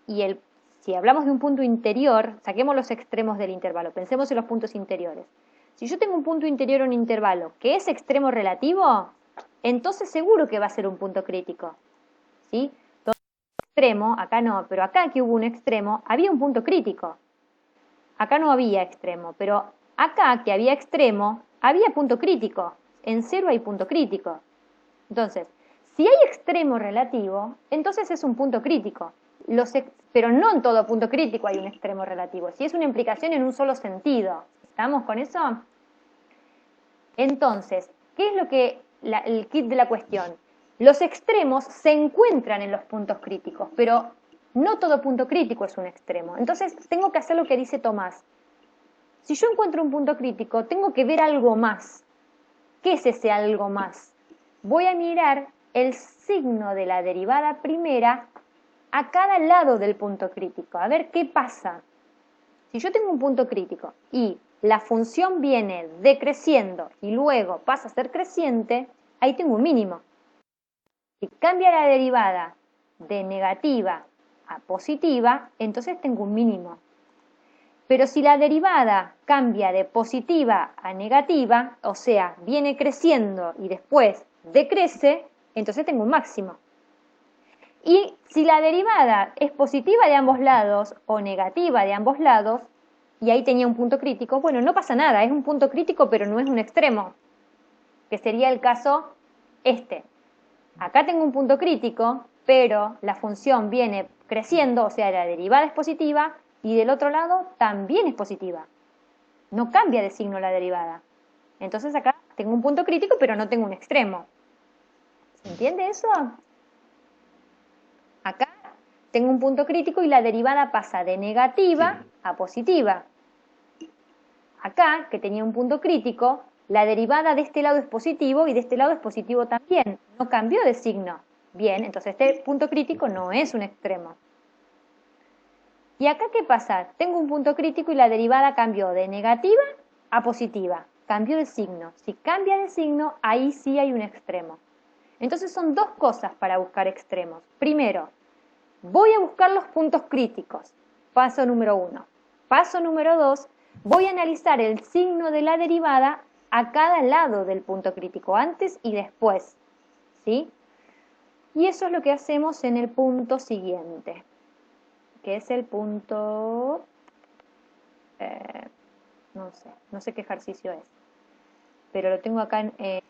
y si hablamos de un punto interior, saquemos los extremos del intervalo, pensemos en los puntos interiores. Si yo tengo un punto interior o un intervalo que es extremo relativo, entonces seguro que va a ser un punto crítico, ¿sí? Entonces, extremo, acá no, pero acá que hubo un extremo, había un punto crítico. Acá no había extremo, pero acá que había extremo, había punto crítico. En 0 hay punto crítico. Entonces, si hay extremo relativo, entonces es un punto crítico. Pero no en todo punto crítico hay un extremo relativo. Si es una implicación en un solo sentido. ¿Estamos con eso? Entonces, ¿qué es lo que el kit de la cuestión? Los extremos se encuentran en los puntos críticos, pero no todo punto crítico es un extremo. Entonces, tengo que hacer lo que dice Tomás. Si yo encuentro un punto crítico, tengo que ver algo más. ¿Qué es ese algo más? Voy a mirar el signo de la derivada primera a cada lado del punto crítico, a ver qué pasa. Si yo tengo un punto crítico y la función viene decreciendo y luego pasa a ser creciente, ahí tengo un mínimo. Si cambia la derivada de negativa a positiva, entonces tengo un mínimo. Pero si la derivada cambia de positiva a negativa, o sea, viene creciendo y después decrece, entonces tengo un máximo. Y si la derivada es positiva de ambos lados o negativa de ambos lados, y ahí tenía un punto crítico, bueno, no pasa nada, es un punto crítico pero no es un extremo, que sería el caso este. Acá tengo un punto crítico, pero la función viene creciendo, o sea, la derivada es positiva, y del otro lado también es positiva. No cambia de signo la derivada. Entonces acá tengo un punto crítico, pero no tengo un extremo. ¿Se entiende eso? Acá tengo un punto crítico y la derivada pasa de negativa a positiva. Acá, que tenía un punto crítico, la derivada de este lado es positivo y de este lado es positivo también. No cambió de signo. Bien, entonces este punto crítico no es un extremo. ¿Y acá qué pasa? Tengo un punto crítico y la derivada cambió de negativa a positiva. Cambió de signo. Si cambia de signo, ahí sí hay un extremo. Entonces son dos cosas para buscar extremos. Primero, voy a buscar los puntos críticos. Paso número 1. Paso número 2, voy a analizar el signo de la derivada a cada lado del punto crítico, antes y después. ¿Sí? Y eso es lo que hacemos en el punto siguiente, que es el punto... no sé qué ejercicio es, pero lo tengo acá en...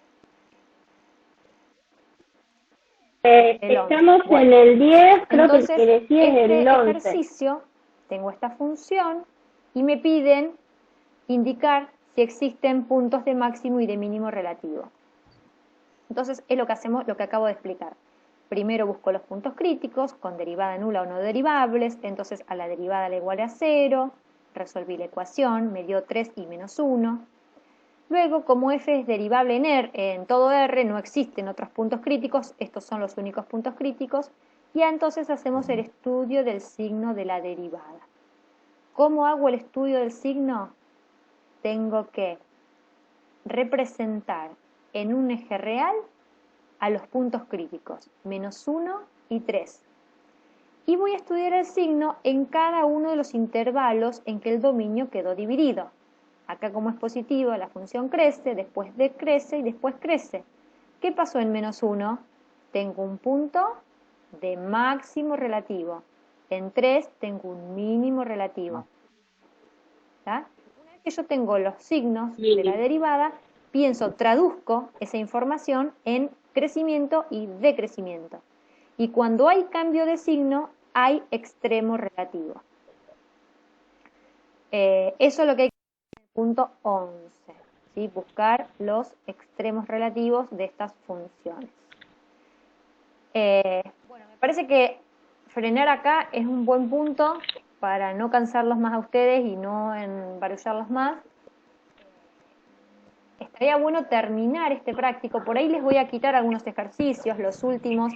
Estamos en el 10, creo entonces, que decí en el 11. Ejercicio, tengo esta función y me piden indicar si existen puntos de máximo y de mínimo relativo. Entonces es lo que hacemos, lo que acabo de explicar. Primero busco los puntos críticos con derivada nula o no derivables, entonces a la derivada le igual a 0, resolví la ecuación, me dio 3 y menos 1. Luego, como f es derivable en todo R, no existen otros puntos críticos, estos son los únicos puntos críticos, y entonces hacemos el estudio del signo de la derivada. ¿Cómo hago el estudio del signo? Tengo que representar en un eje real a los puntos críticos, -1 y 3. Y voy a estudiar el signo en cada uno de los intervalos en que el dominio quedó dividido. Acá, como es positivo, la función crece, después decrece y después crece. ¿Qué pasó en -1? Tengo un punto de máximo relativo. En 3 tengo un mínimo relativo. ¿Está? Una vez que yo tengo los signos de la derivada, traduzco esa información en crecimiento y decrecimiento. Y cuando hay cambio de signo, hay extremo relativo. Eso es lo que hay que hacer en el punto 11, ¿sí? Buscar los extremos relativos de estas funciones. Bueno, me parece que frenar acá es un buen punto para no cansarlos más a ustedes y no embarullarlos más. Estaría bueno terminar este práctico. Por ahí les voy a quitar algunos ejercicios, los últimos,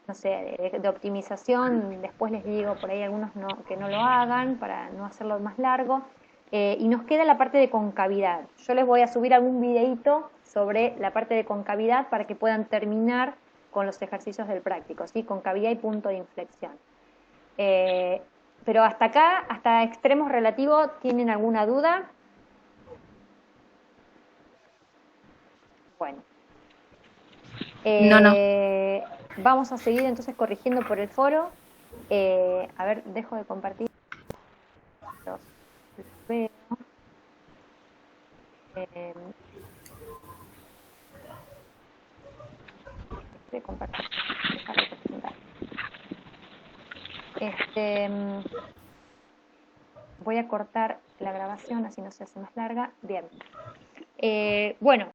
no sé, de optimización. Después les digo por ahí algunos que no lo hagan para no hacerlo más largo. Y nos queda la parte de concavidad. Yo les voy a subir algún videíto sobre la parte de concavidad para que puedan terminar con los ejercicios del práctico, ¿sí? Concavidad y punto de inflexión. Pero hasta acá, hasta extremos relativos, ¿tienen alguna duda? Bueno. No. Vamos a seguir entonces corrigiendo por el foro. A ver, dejo de compartir. Los veo. De compartir. Dejar de presentar. Voy a cortar la grabación, así no se hace más larga. Bien. Bueno,